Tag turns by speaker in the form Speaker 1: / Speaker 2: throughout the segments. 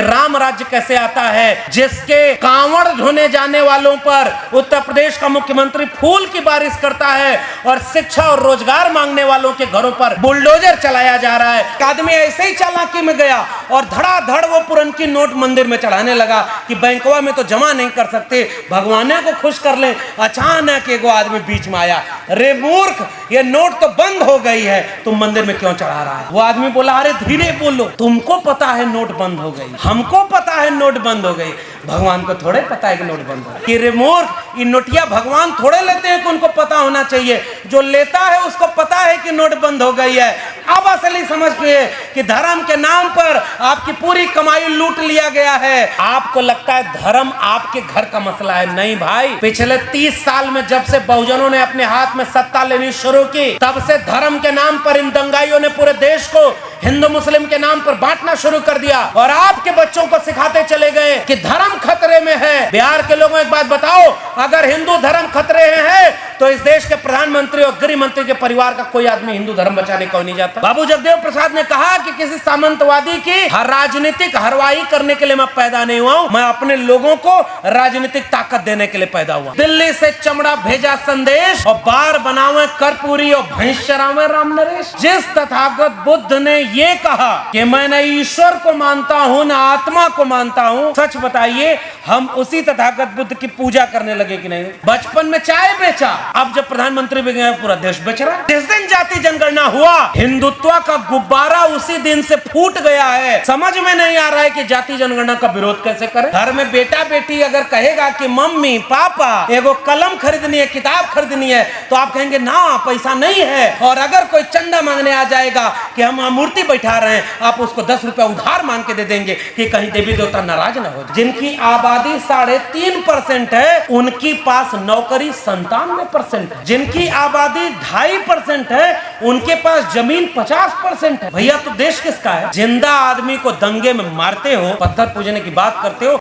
Speaker 1: राम राज्य कैसे आता है जिसके कांवड़ ढोने जाने वालों पर उत्तर प्रदेश का मुख्यमंत्री फूल की बारिश करता है और शिक्षा और रोजगार मांगने वालों के घरों पर बुलडोजर चलाया जा रहा है। एक आदमी ऐसे ही चालाकी में गया और धड़ाधड़ वो पुरनकी नोट मंदिर में चढ़ाने लगा कि बैंकवा में तो जमा नहीं कर सकते, भगवाने को खुश कर ले। अचानक एक आदमी बीच में आया, रे मूर्ख, ये नोट तो बंद हो गई है, तुम मंदिर में क्यों चढ़ा रहा है? वो आदमी बोला, अरे धीरे बोलो, तुमको पता है नोट बंद हो गई, हमको पता है नोट बंद हो गई, भगवान को थोड़े पता है कि नोट बंद हो गई। रे मूर्ख, ये नोटिया भगवान थोड़े लेते हैं कि उनको पता होना चाहिए, जो लेता है उसको पता है कि नोट बंद हो गई है। अब असली समझ गए कि धर्म के नाम पर आपकी पूरी कमाई लूट लिया गया है। आपको लगता है धर्म आपके घर का मसला है, नहीं भाई। पिछले 30 साल में जब से बहुजनों ने अपने हाथ में सत्ता लेनी शुरू की, तब से धर्म के नाम पर इन दंगाइयों ने पूरे देश को हिंदू मुस्लिम के नाम पर बांटना शुरू कर दिया और आपके बच्चों को सिखाते चले गए कि धर्म खतरे में है। बिहार के लोगों एक बात बताओ, अगर हिंदू धर्म खतरे में है तो इस देश के प्रधानमंत्री और गृह मंत्री के परिवार का कोई आदमी हिंदू धर्म बचाने को नहीं जाता। बाबू जगदेव प्रसाद ने कहा कि किसी सामंतवादी की राजनीतिक हरवाई करने के लिए मैं पैदा नहीं हुआ हूं, मैं अपने लोगों को राजनीतिक ताकत देने के लिए पैदा हुआ। दिल्ली से चमड़ा भेजा संदेश और बार बनावे कर्पूरी और भैंस चरावे राम नरेश। जिस तथागत बुद्ध ने ये कहा कि मैं न ईश्वर को मानता हूं न आत्मा को मानता हूं, सच बताइए हम उसी तथागत बुद्ध की पूजा करने लगे कि नहीं? बचपन में चाय बेचा, अब जब प्रधानमंत्री भी गए पूरा देश बेच रहा है। जिस दिन जाति जनगणना हुआ, हिंदुत्व का गुब्बारा उसी दिन से फूट गया है। समझ में नहीं आ रहा है कि जाति जनगणना का विरोध कैसे करें। घर में बेटा बेटी अगर कहेगा कि मम्मी पापा एगो कलम खरीदनी है, किताब खरीदनी है, तो आप कहेंगे ना पैसा नहीं है। और अगर कोई चंदा मांगने आ जाएगा कि हम मूर्ति बैठा रहे हैं, आप उसको 10 रुपया उधार मांग के दे देंगे कि कहीं देवी देवता नाराज ना हो। जिनकी आबादी 3.5% है, उनकी पास नौकरी 97% है। जिनकी आबादी 2.5% है, उनके पास जमीन 50% है। भैया तो देश किसका है? जिंदा आदमी को दंगे में मारते हो, पत्थर पूजने की बात करते हो।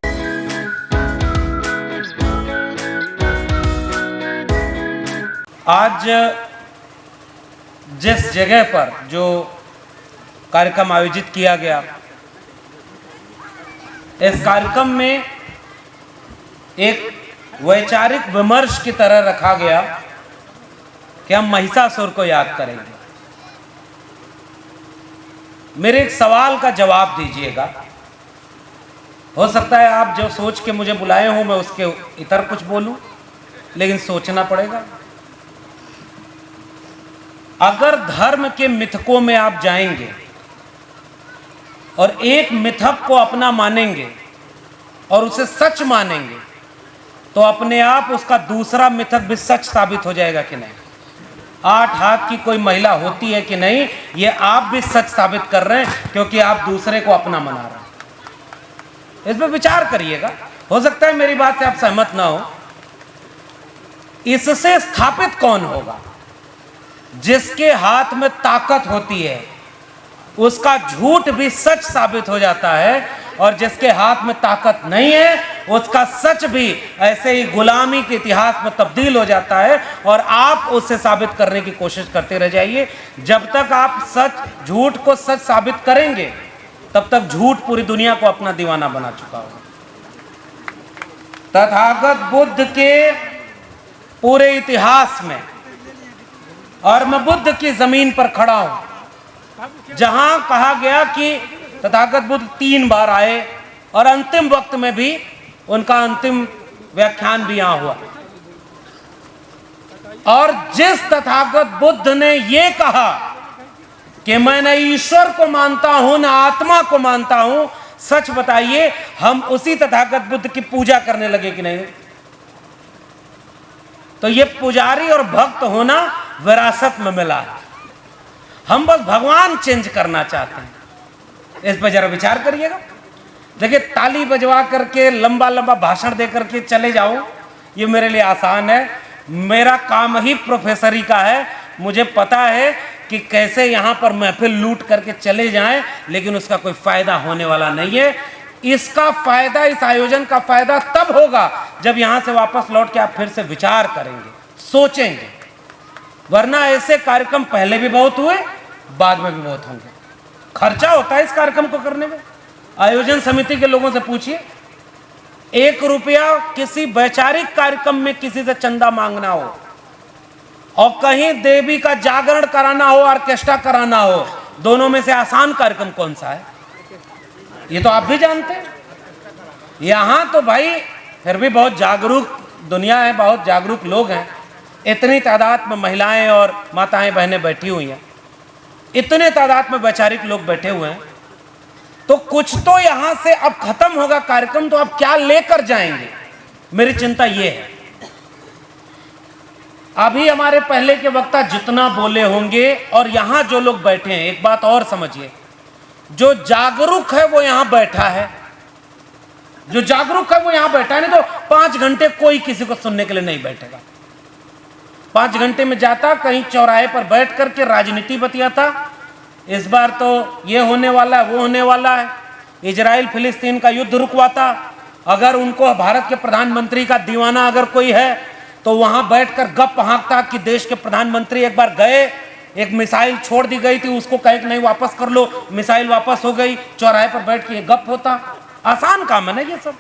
Speaker 1: आज जिस जगह पर जो कार्यक्रम आयोजित किया गया, इस कार्यक्रम में एक वैचारिक विमर्श की तरह रखा गया कि हम महिषासुर को याद करेंगे। मेरे एक सवाल का जवाब दीजिएगा। हो सकता है आप जो सोच के मुझे बुलाए हो मैं उसके इतर कुछ बोलूं, लेकिन सोचना पड़ेगा। अगर धर्म के मिथकों में आप जाएंगे और एक मिथक को अपना मानेंगे और उसे सच मानेंगे, तो अपने आप उसका दूसरा मिथक भी सच साबित हो जाएगा कि नहीं। 8 हाथ की कोई महिला होती है कि नहीं, ये आप भी सच साबित कर रहे हैं, क्योंकि आप दूसरे को अपना मना रहे हैं। इस पर विचार करिएगा। हो सकता है मेरी बात से आप सहमत ना हो। इससे स्थापित कौन होगा? जिसके हाथ में ताकत होती है उसका झूठ भी सच साबित हो जाता है, और जिसके हाथ में ताकत नहीं है उसका सच भी ऐसे ही गुलामी के इतिहास में तब्दील हो जाता है, और आप उसे साबित करने की कोशिश करते रह जाइए। जब तक आप झूठ को सच साबित करेंगे, तब तक झूठ पूरी दुनिया को अपना दीवाना बना चुका होगा। तथागत बुद्ध के पूरे इतिहास में, और मैं बुद्ध की जमीन पर खड़ा हूं जहां कहा गया कि तथागत बुद्ध 3 बार आए, और अंतिम वक्त में भी उनका अंतिम व्याख्यान भी यहां हुआ। और जिस तथागत बुद्ध ने यह कहा कि मैं न ईश्वर को मानता हूं न आत्मा को मानता हूं, सच बताइए हम उसी तथागत बुद्ध की पूजा करने लगे कि नहीं? तो ये पुजारी और भक्त होना विरासत में मिला है। हम बस भगवान चेंज करना चाहते हैं। इस पर जरा विचार करिएगा। देखिए, ताली बजवा करके लंबा लंबा भाषण दे करके चले जाओ, ये मेरे लिए आसान है। मेरा काम ही प्रोफेसरी का है। मुझे पता है कि कैसे यहाँ पर महफिल लूट करके चले जाएं, लेकिन उसका कोई फायदा होने वाला नहीं है। इसका फायदा, इस आयोजन का फायदा तब होगा जब यहाँ से वापस लौट के आप फिर से विचार करेंगे, सोचेंगे। वरना ऐसे कार्यक्रम पहले भी बहुत हुए, बाद में भी बहुत होंगे। खर्चा होता है इस कार्यक्रम को करने में। आयोजन समिति के लोगों से पूछिए, 1 रुपया किसी वैचारिक कार्यक्रम में किसी से चंदा मांगना हो और कहीं देवी का जागरण कराना हो, ऑर्केस्ट्रा कराना हो, दोनों में से आसान कार्यक्रम कौन सा है? ये तो आप भी जानते हैं। यहां तो भाई फिर भी बहुत जागरूक दुनिया है, बहुत जागरूक लोग हैं। इतनी तादाद में महिलाएं और माताएं बहनें बैठी हुई हैं, इतने तादाद में वैचारिक लोग बैठे हुए हैं, तो कुछ तो यहां से अब खत्म होगा कार्यक्रम, तो अब क्या लेकर जाएंगे? मेरी चिंता ये है। अभी हमारे पहले के वक्ता जितना बोले होंगे और यहां जो लोग बैठे हैं, एक बात और समझिए, जो जागरूक है वो यहां बैठा है, जो जागरूक है वो यहां बैठा है। नहीं तो 5 घंटे कोई किसी को सुनने के लिए नहीं बैठेगा। 5 घंटे में जाता कहीं चौराहे पर बैठ करके राजनीति बतियाता, इस बार तो ये होने वाला है, वो होने वाला है, इजराइल फिलिस्तीन का युद्ध रुकवाता। अगर उनको भारत के प्रधानमंत्री का दीवाना अगर कोई है तो वहां बैठकर गप हाँकता कि देश के प्रधानमंत्री एक बार गए, एक मिसाइल छोड़ दी गई थी, उसको कहे कि नहीं वापस कर लो, मिसाइल वापस हो गई, चौराहे पर बैठ के गप होता। आसान काम है ना ये सब,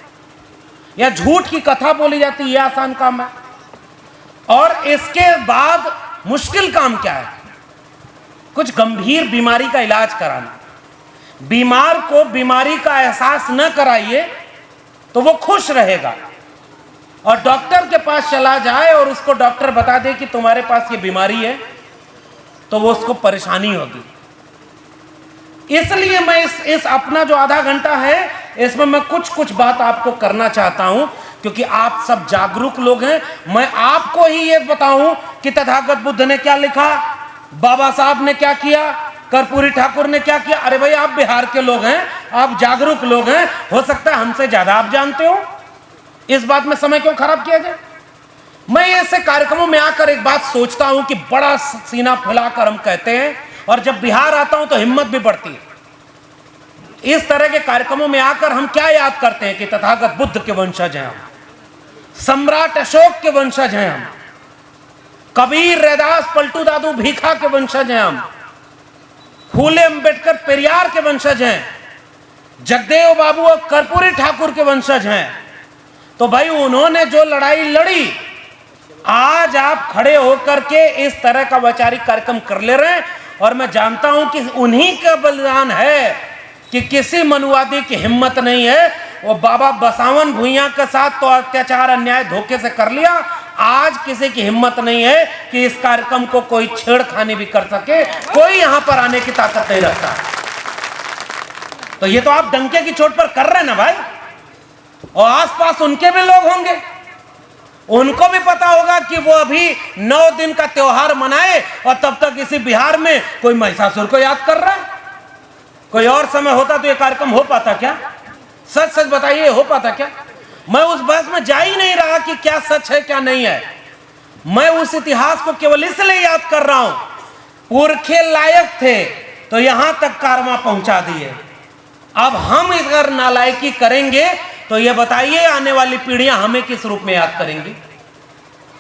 Speaker 1: या झूठ की कथा बोली जाती है, ये आसान काम है। और इसके बाद मुश्किल काम क्या है? कुछ गंभीर बीमारी का इलाज कराना। बीमार को बीमारी का एहसास न कराइए तो वो खुश रहेगा, और डॉक्टर के पास चला जाए और उसको डॉक्टर बता दे कि तुम्हारे पास ये बीमारी है, तो वो उसको परेशानी होगी। इसलिए मैं इस अपना जो आधा घंटा है, इसमें मैं कुछ बात आपको करना चाहता हूं, क्योंकि आप सब जागरूक लोग हैं। मैं आपको ही ये बताऊं कि तथागत बुद्ध ने क्या लिखा, बाबा साहब ने क्या किया, कर्पूरी ठाकुर ने क्या किया। अरे भाई, आप बिहार के लोग हैं, आप जागरूक लोग हैं, हो सकता है हमसे ज्यादा आप जानते हो। इस बात में समय क्यों खराब किया जाए? मैं ऐसे कार्यक्रमों में आकर एक बात सोचता हूं कि बड़ा सीना फुलाकर हम कहते हैं, और जब बिहार आता हूं तो हिम्मत भी बढ़ती है। इस तरह के कार्यक्रमों में आकर हम क्या याद करते हैं कि तथागत बुद्ध के वंशज हैं हम, सम्राट अशोक के वंशज हैं हम, कबीर, रैदास, पलटू दादू भीखा के वंशज हैं हम, फूले अम्बेडकर पेरियार के वंशज हैं, जगदेव बाबू और कर्पूरी ठाकुर के वंशज हैं। तो भाई उन्होंने जो लड़ाई लड़ी, आज आप खड़े होकर के इस तरह का वैचारिक कार्यक्रम कर ले रहे हैं। और मैं जानता हूं कि उन्हीं का बलिदान है कि किसी मनुवादी की हिम्मत नहीं है। वो बाबा बसावन भुइयां के साथ तो अत्याचार अन्याय धोखे से कर लिया, आज किसी की हिम्मत नहीं है कि इस कार्यक्रम को कोई छेड़खानी भी कर सके, कोई यहां पर आने की ताकत नहीं रखता। तो ये तो आप डंके की चोट पर कर रहे हैं ना भाई, और आसपास उनके भी लोग होंगे, उनको भी पता होगा कि वो अभी 9 दिन का त्योहार मनाए और तब तक इसी बिहार में कोई महिषासुर को याद कर रहा है। कोई और समय होता तो ये कार्यक्रम हो पाता क्या? सच सच बताइए, हो पाता क्या? मैं उस बहस में जा ही नहीं रहा कि क्या सच है क्या नहीं है। मैं उस इतिहास को केवल इसलिए याद कर रहा हूं, पुरखे लायक थे तो यहां तक कारवां पहुंचा दिए। अब हम अगर नालायकी करेंगे तो ये बताइए आने वाली पीढ़ियां हमें किस रूप में याद करेंगी।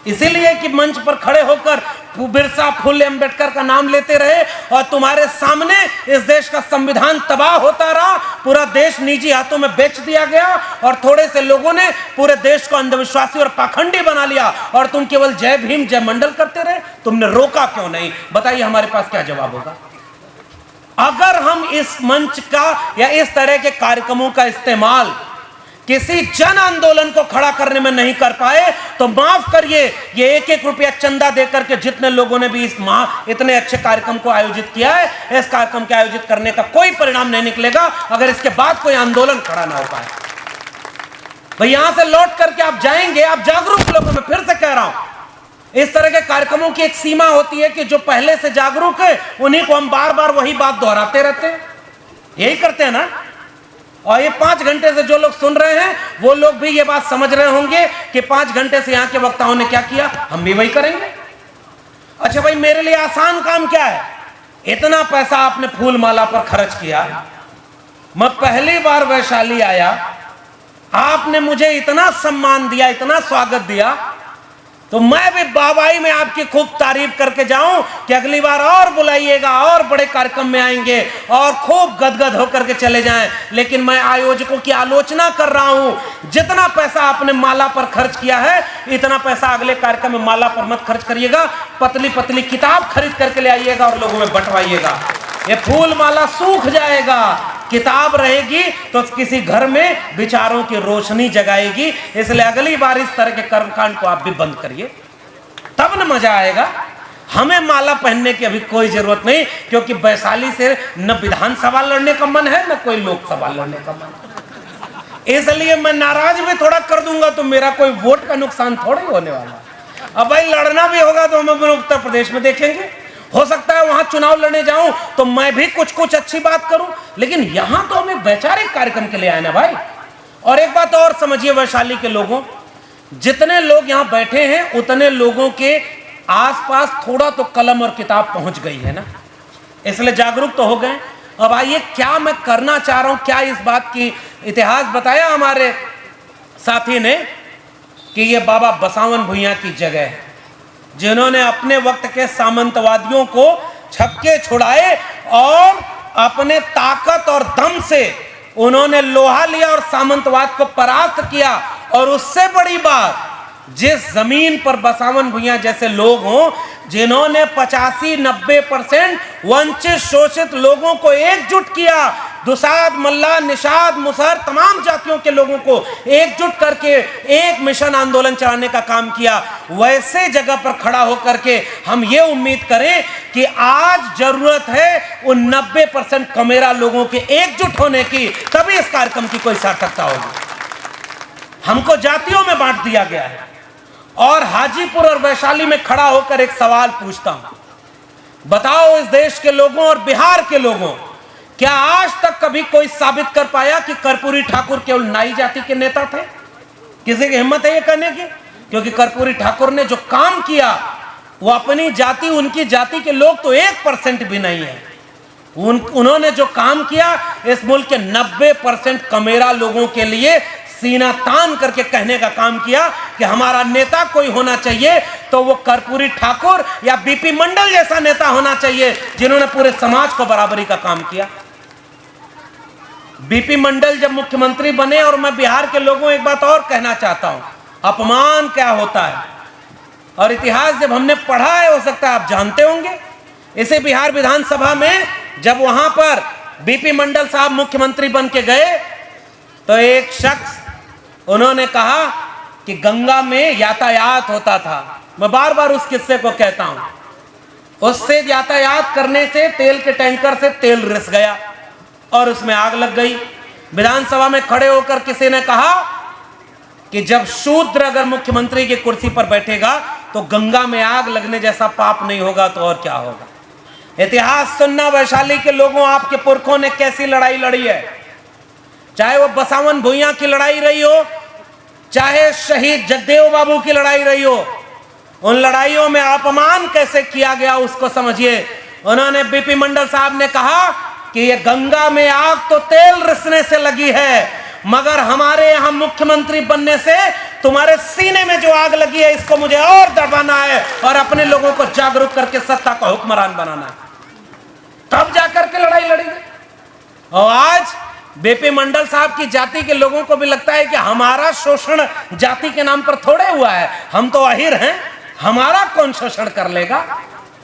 Speaker 1: इसीलिए कि मंच पर खड़े होकर बिरसा, फुले अम्बेडकर का नाम लेते रहे और तुम्हारे सामने इस देश का संविधान तबाह होता रहा, पूरा देश निजी हाथों में बेच दिया गया और थोड़े से लोगों ने पूरे देश को अंधविश्वासी और पाखंडी बना लिया और तुम केवल जय भीम जय मंडल करते रहे। तुमने रोका क्यों नहीं? बताइए, हमारे पास क्या जवाब होगा? अगर हम इस मंच का या इस तरह के कार्यक्रमों का इस्तेमाल किसी जन आंदोलन को खड़ा करने में नहीं कर पाए तो माफ करिए, ये 1-1 रुपया चंदा देकर के जितने लोगों ने भी इतने अच्छे कार्यक्रम को आयोजित किया है, इस कार्यक्रम के आयोजित करने का कोई परिणाम नहीं निकलेगा अगर इसके बाद कोई आंदोलन खड़ा ना हो पाए। भाई यहां से लौट करके आप जाएंगे, आप जागरूक लोगों में फिर से कह रहा हूं, इस तरह के कार्यक्रमों की एक सीमा होती है कि जो पहले से जागरूक है उन्हीं को हम बार बार वही बात दोहराते रहते हैं। यही करते हैं ना। और ये 5 घंटे से जो लोग सुन रहे हैं वो लोग भी ये बात समझ रहे होंगे कि 5 घंटे से यहां के वक्ताओं ने क्या किया, हम भी वही करेंगे। अच्छा भाई, मेरे लिए आसान काम क्या है? इतना पैसा आपने फूल माला पर खर्च किया, मैं पहली बार वैशाली आया, आपने मुझे इतना सम्मान दिया, इतना स्वागत दिया, तो मैं भी बाबाई में आपकी खूब तारीफ करके जाऊं कि अगली बार और बुलाइएगा, और बड़े कार्यक्रम में आएंगे और खूब गदगद होकर के चले जाएं। लेकिन मैं आयोजकों की आलोचना कर रहा हूं, जितना पैसा आपने माला पर खर्च किया है इतना पैसा अगले कार्यक्रम में माला पर मत खर्च करिएगा। पतली पतली किताब खरीद करके ले आइएगा और लोगों में बंटवाइएगा। ये फूल माला सूख जाएगा, किताब रहेगी तो किसी घर में विचारों की रोशनी जगाएगी। इसलिए अगली बार इस तरह के कर्मकांड को आप भी बंद करिए, तब न मजा आएगा। हमें माला पहनने की अभी कोई जरूरत नहीं, क्योंकि वैशाली से न विधानसभा लड़ने का मन है न कोई लोकसभा लड़ने का मन। इसलिए मैं नाराज भी थोड़ा कर दूंगा तो मेरा कोई वोट का नुकसान थोड़ा ही होने वाला। अब भाई लड़ना भी होगा तो हम अपने उत्तर प्रदेश में देखेंगे। हो सकता है वहां चुनाव लड़ने जाऊं तो मैं भी कुछ अच्छी बात करूं, लेकिन यहां तो हमें वैचारिक कार्यक्रम के लिए आए ना भाई। और एक बात और समझिए वैशाली के लोगों, जितने लोग यहां बैठे हैं उतने लोगों के आसपास थोड़ा तो कलम और किताब पहुंच गई है ना, इसलिए जागरूक तो हो गए। अब आइए क्या मैं करना चाह रहा हूं, क्या इस बात की इतिहास बताया हमारे साथी ने कि ये बाबा बसावन भुइयां की जगह है, जिन्होंने अपने वक्त के सामंतवादियों को छक्के छुड़ाए और अपने ताकत और दम से उन्होंने लोहा लिया और सामंतवाद को परास्त किया। और उससे बड़ी बात, जिस जमीन पर बसावन भुइयां जैसे लोग हों, जिन्होंने 85-90% वंचित शोषित लोगों को एकजुट किया, दुसाद, मल्ला, निषाद, मुसहर तमाम जातियों के लोगों को एकजुट करके एक मिशन आंदोलन चलाने का काम किया, वैसे जगह पर खड़ा होकर के हम ये उम्मीद करें कि आज जरूरत है उन 90% कमेरा लोगों के एकजुट होने की, तभी इस कार्यक्रम की कोई सार्थकता होगी। हमको जातियों में बांट दिया गया है। और हाजीपुर और वैशाली में खड़ा होकर एक सवाल पूछता हूं, बताओ इस देश के लोगों और बिहार के लोगों, क्या आज तक कभी कोई साबित कर पाया कि कर्पूरी ठाकुर केवल नाई जाति के नेता थे? किसी की हिम्मत है ये कहने की? क्योंकि कर्पूरी ठाकुर ने जो काम किया वो अपनी जाति, उनकी जाति के लोग तो 1% भी नहीं है। उन्होंने जो काम किया इस मुल्क के 90% कमेरा लोगों के लिए सीना तान करके कहने का काम किया कि हमारा नेता कोई होना चाहिए तो वो कर्पूरी ठाकुर या बीपी मंडल जैसा नेता होना चाहिए, जिन्होंने पूरे समाज को बराबरी का काम किया। बीपी मंडल जब मुख्यमंत्री बने, और मैं बिहार के लोगों एक बात और कहना चाहता हूं, अपमान क्या होता है और इतिहास जब हमने पढ़ा है, हो सकता है आप जानते होंगे। इसे बिहार विधानसभा में जब वहां पर बीपी मंडल साहब मुख्यमंत्री बन के गए तो एक शख्स, उन्होंने कहा कि गंगा में यातायात होता था। मैं बार बार उस किस्से को कहता हूं। उससे यातायात करने से तेल के टैंकर से तेल रिस गया और उसमें आग लग गई। विधानसभा में खड़े होकर किसी ने कहा कि जब शूद्र अगर मुख्यमंत्री की कुर्सी पर बैठेगा तो गंगा में आग लगने जैसा पाप नहीं होगा तो और क्या होगा। इतिहास सुनना वैशाली के लोगों, आपके पुरखों ने कैसी लड़ाई लड़ी है, चाहे वो बसावन भुइयां की लड़ाई रही हो, चाहे शहीद जगदेव बाबू की लड़ाई रही हो, उन लड़ाइयों में अपमान कैसे किया गया उसको समझिए। उन्होंने बीपी मंडल साहब ने कहा कि ये गंगा में आग तो तेल रिसने से लगी है, मगर हमारे यहां मुख्यमंत्री बनने से तुम्हारे सीने में जो आग लगी है इसको मुझे और दबाना है और अपने लोगों को जागरूक करके सत्ता का हुक्मरान बनाना है। तब जाकर के लड़ाई लड़ी गई। और आज बीपी मंडल साहब की जाति के लोगों को भी लगता है कि हमारा शोषण जाति के नाम पर थोड़े हुआ है, हम तो अहिर हैं, हमारा कौन शोषण कर लेगा।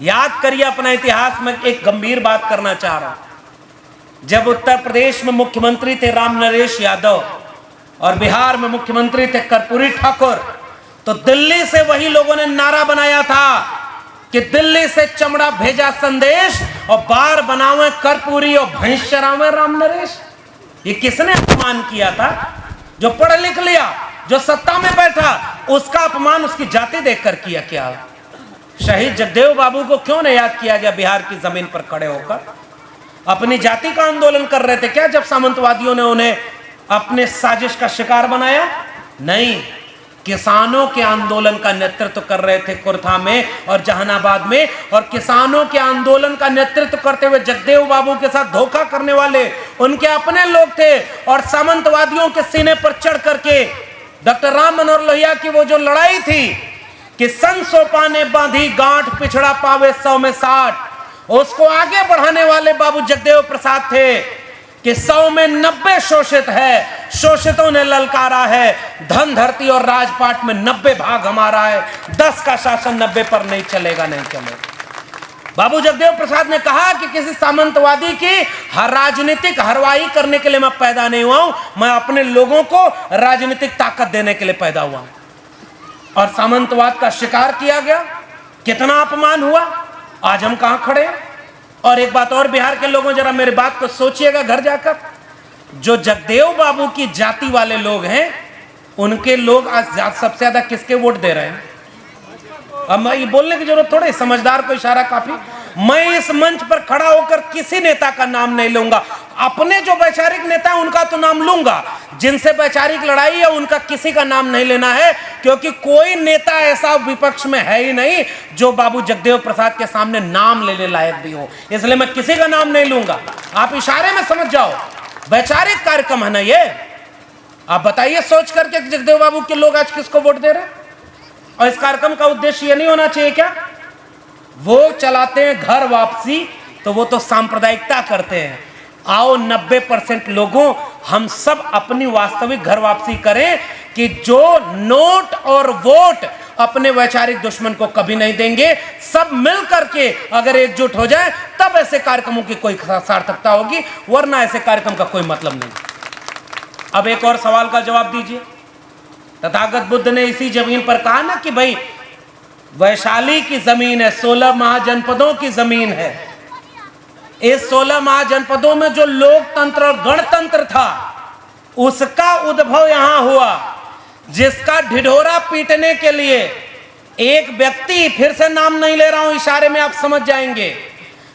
Speaker 1: याद करिए अपना इतिहास में एक गंभीर बात करना चाह रहा हूं। जब उत्तर प्रदेश में मुख्यमंत्री थे राम नरेश यादव और बिहार में मुख्यमंत्री थे कर्पूरी ठाकुर, तो दिल्ली से वही लोगों ने नारा बनाया था कि दिल्ली से चमड़ा भेजा संदेश और बार बनावे कर्पूरी और भैंस चरावे राम नरेश। ये किसने अपमान किया था? जो पढ़ लिख लिया, जो सत्ता में बैठा, उसका अपमान उसकी जाति देखकर किया। क्या शहीद जगदेव बाबू को क्यों नहीं याद किया गया? बिहार की जमीन पर खड़े होकर अपनी जाति का आंदोलन कर रहे थे क्या जब सामंतवादियों ने उन्हें अपने साजिश का शिकार बनाया? नहीं, किसानों के आंदोलन का नेतृत्व कर रहे थे कुर्था में और जहानाबाद में, और किसानों के आंदोलन का नेतृत्व करते हुए जगदेव बाबू के साथ धोखा करने वाले उनके अपने लोग थे। और सामंतवादियों के सीने पर चढ़ करके डॉक्टर राम मनोहर लोहिया की वो जो लड़ाई थी कि संग सोपाने बांधी गांठ पिछड़ा पावे 100 में 60। उसको आगे बढ़ाने वाले बाबू जगदेव प्रसाद थे कि 100 में 90 शोषित है, शोषितों ने ललकारा है, धन धरती और राजपाट में 90 भाग हमारा है, 10 का शासन 90 पर नहीं चलेगा, नहीं चलेगा। बाबू जगदेव प्रसाद ने कहा कि किसी सामंतवादी की राजनीतिक हरवाही करने के लिए मैं पैदा नहीं हुआ हूं, मैं अपने लोगों को राजनीतिक ताकत देने के लिए पैदा हुआ हूं। और सामंतवाद का शिकार किया गया, कितना अपमान हुआ, आज हम कहां खड़े हैं। और एक बात और बिहार के लोगों, जरा मेरी बात को सोचिएगा घर जाकर, जो जगदेव बाबू की जाति वाले लोग हैं, उनके लोग आज सबसे ज्यादा किसके वोट दे रहे हैं। अब मैं ये बोलने की जरूरत थोड़ी, समझदार को इशारा काफी। मैं इस मंच पर खड़ा होकर किसी नेता का नाम नहीं लूंगा, अपने जो वैचारिक नेता है उनका तो नाम लूंगा, जिनसे वैचारिक लड़ाई है उनका किसी का नाम नहीं लेना है, क्योंकि कोई नेता ऐसा विपक्ष में है ही नहीं जो बाबू जगदेव प्रसाद के सामने नाम लेने लायक भी हो, इसलिए मैं किसी का नाम नहीं लूंगा। आप इशारे में समझ जाओ, वैचारिक कार्यक्रम है ना ये। आप बताइए सोच करके जगदेव बाबू के लोग आज किसको वोट दे रहे हैं। और इस कार्यक्रम का उद्देश्य ये नहीं होना चाहिए क्या, वो चलाते हैं घर वापसी, तो वो तो सांप्रदायिकता करते हैं। आओ 90% लोगों, हम सब अपनी वास्तविक घर वापसी करें कि जो नोट और वोट अपने वैचारिक दुश्मन को कभी नहीं देंगे। सब मिल करके अगर एकजुट हो जाए तब ऐसे कार्यक्रमों की कोई सार्थकता होगी, वरना ऐसे कार्यक्रम का कोई मतलब नहीं। अब एक और सवाल का जवाब दीजिए। तथागत बुद्ध ने इसी जमीन पर कहा ना कि भाई वैशाली की जमीन है, 16 महाजनपदों की जमीन है। इस 16 महाजनपदों में जो लोकतंत्र और गणतंत्र था उसका उद्भव यहां हुआ, जिसका ढिढोरा पीटने के लिए एक व्यक्ति, फिर से नाम नहीं ले रहा हूं, इशारे में आप समझ जाएंगे,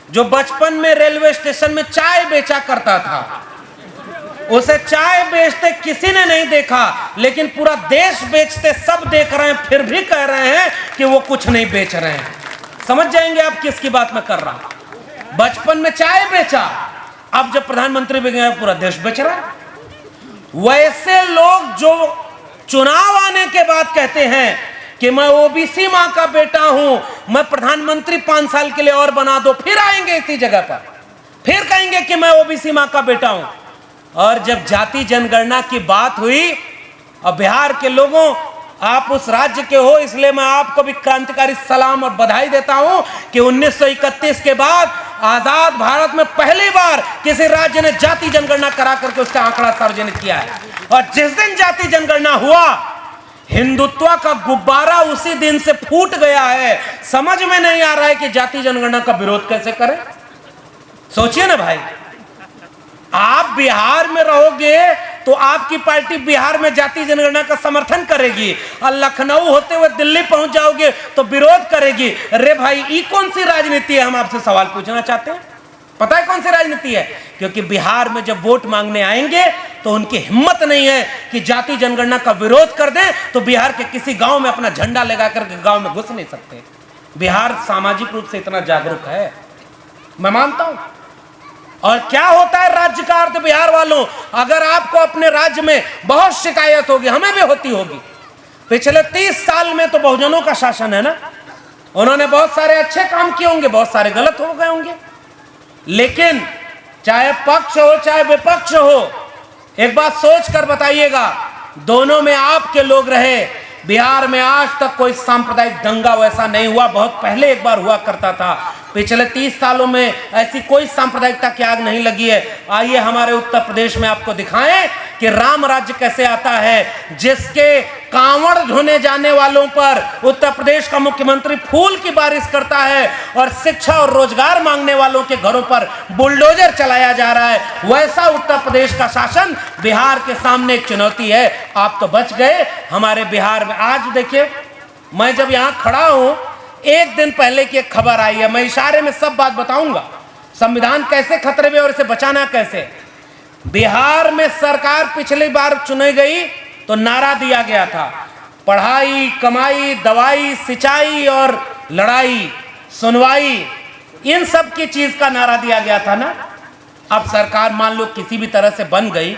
Speaker 1: जो बचपन में रेलवे स्टेशन में चाय बेचा करता था। उसे चाय बेचते किसी ने नहीं देखा, लेकिन पूरा देश बेचते सब देख रहे हैं, फिर भी कह रहे हैं कि वो कुछ नहीं बेच रहे हैं। समझ जाएंगे आप किसकी बात मैं कर रहा हूं। बचपन में चाय बेचा, अब जब प्रधानमंत्री बन गए पूरा देश बेच रहा है। वैसे लोग जो चुनाव आने के बाद कहते हैं कि मैं ओबीसी मां का बेटा हूं, मैं प्रधानमंत्री 5 साल के लिए और बना दो, फिर आएंगे इसी जगह पर, फिर कहेंगे कि मैं ओबीसी मां का बेटा हूं। और जब जाति जनगणना की बात हुई, और बिहार के लोगों, आप उस राज्य के हो, इसलिए मैं आपको भी क्रांतिकारी सलाम और बधाई देता हूं कि 1931 के बाद आजाद भारत में पहली बार किसी राज्य ने जाति जनगणना करा करके उसका आंकड़ा सार्वजनिक किया है। और जिस दिन जाति जनगणना हुआ, हिंदुत्व का गुब्बारा उसी दिन से फूट गया है। समझ में नहीं आ रहा है कि जाति जनगणना का विरोध कैसे करें। सोचिए ना भाई, आप बिहार में रहोगे तो आपकी पार्टी बिहार में जाति जनगणना का समर्थन करेगी, और लखनऊ होते हुए दिल्ली पहुंच जाओगे तो विरोध करेगी। अरे भाई, ये कौन सी राजनीति है? हम आपसे सवाल पूछना चाहते हैं। पता है कौन सी राजनीति है? क्योंकि बिहार में जब वोट मांगने आएंगे तो उनकी हिम्मत नहीं है कि जाति जनगणना का विरोध कर दें, तो बिहार के किसी गांव में अपना झंडा लगा करके गांव में घुस नहीं सकते। बिहार सामाजिक रूप से इतना जागरूक है, मैं मानता हूं। और क्या होता है राज्य का अर्थ बिहार वालों, अगर आपको अपने राज्य में बहुत शिकायत होगी, हमें भी होती होगी। पिछले 30 साल में तो बहुजनों का शासन है ना, उन्होंने बहुत सारे अच्छे काम किए होंगे, बहुत सारे गलत हो गए होंगे, लेकिन चाहे पक्ष हो चाहे विपक्ष हो, एक बात सोच कर बताइएगा, दोनों में आपके लोग रहे। बिहार में आज तक कोई सांप्रदायिक दंगा वैसा नहीं हुआ, बहुत पहले एक बार हुआ करता था। पिछले 30 सालों में ऐसी कोई सांप्रदायिकता की आग नहीं लगी है। आइए हमारे उत्तर प्रदेश में आपको दिखाएं कि राम राज्य कैसे आता है, जिसके कांवड़ ढोने जाने वालों पर उत्तर प्रदेश का मुख्यमंत्री फूल की बारिश करता है, और शिक्षा और रोजगार मांगने वालों के घरों पर बुलडोजर चलाया जा रहा है। वैसा उत्तर प्रदेश का शासन बिहार के सामने एक चुनौती है। आप तो बच गए हमारे बिहार में। आज देखिए, मैं जब यहां खड़ा हूं, एक दिन पहले की एक खबर आई है, मैं इशारे में सब बात बताऊंगा, संविधान कैसे खतरे में और इसे बचाना कैसे। बिहार में सरकार पिछली बार चुनी गई तो नारा दिया गया था, पढ़ाई, कमाई, दवाई, सिंचाई और लड़ाई, सुनवाई, इन सब की चीज का नारा दिया गया था ना। अब सरकार मान लो किसी भी तरह से बन गई,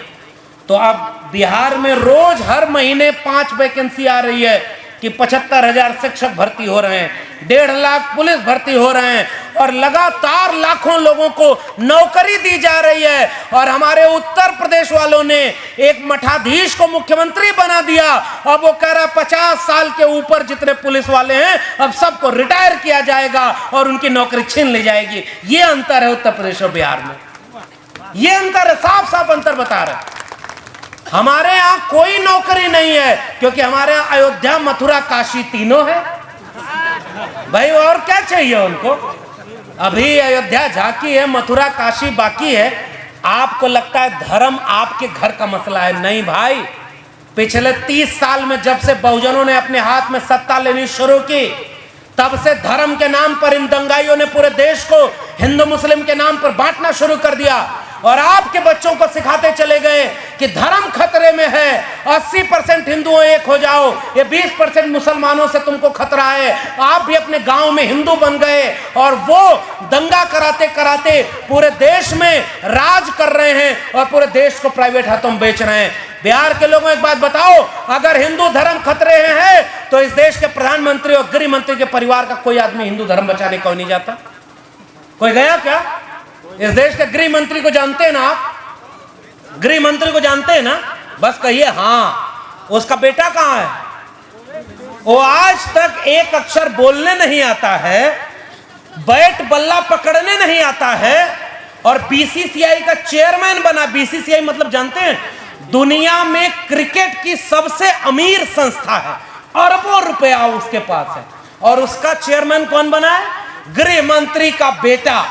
Speaker 1: तो अब बिहार में रोज हर महीने 5 वैकेंसी आ रही है कि 75,000 शिक्षक भर्ती हो रहे हैं, 1.5 लाख पुलिस भर्ती हो रहे हैं और लगातार लाखों लोगों को नौकरी दी जा रही है। और हमारे उत्तर प्रदेश वालों ने एक मठाधीश को मुख्यमंत्री बना दिया। अब वो कह रहा 50 साल के ऊपर जितने पुलिस वाले हैं अब सबको रिटायर किया जाएगा और उनकी नौकरी छीन ली जाएगी। ये अंतर है उत्तर प्रदेश और बिहार में, ये अंतर है, साफ साफ अंतर बता रहे हैं। हमारे यहां कोई नौकरी नहीं है क्योंकि हमारे यहां अयोध्या, मथुरा, काशी तीनों है भाई, और क्या चाहिए उनको। अभी अयोध्या झांकी है, मथुरा काशी बाकी है। आपको लगता है धर्म आपके घर का मसला है? नहीं भाई, पिछले 30 साल में जब से बहुजनों ने अपने हाथ में सत्ता लेनी शुरू की तब से धर्म के नाम पर इन दंगाइयों ने पूरे देश को हिंदू मुस्लिम के नाम पर बांटना शुरू कर दिया। और आपके बच्चों को सिखाते चले गए कि धर्म खतरे में है, 80% हिंदुओं एक हो जाओ, ये 20% मुसलमानों से तुमको खतरा है। आप भी अपने गांव में हिंदू बन गए और वो दंगा कराते कराते पूरे देश में राज कर रहे हैं और पूरे देश को प्राइवेट हाथों में बेच रहे हैं। बिहार के लोगों एक बात बताओ, अगर हिंदू धर्म खतरे में है तो इस देश के प्रधानमंत्री और गृह मंत्री के परिवार का कोई आदमी हिंदू धर्म बचाने क्यों नहीं जाता? कोई गया क्या? इस देश के गृह मंत्री को जानते हैं ना आप? गृह मंत्री को जानते हैं ना? बस कहिए हाँ। उसका बेटा कहां है? वो आज तक एक अक्षर बोलने नहीं आता है, बैट बल्ला पकड़ने नहीं आता है और बीसीसीआई का चेयरमैन बना। बीसीसीआई मतलब जानते हैं? दुनिया में क्रिकेट की सबसे अमीर संस्था है, अरबों रुपया उसके पास है और उसका चेयरमैन कौन बना है? गृह मंत्री का बेटा,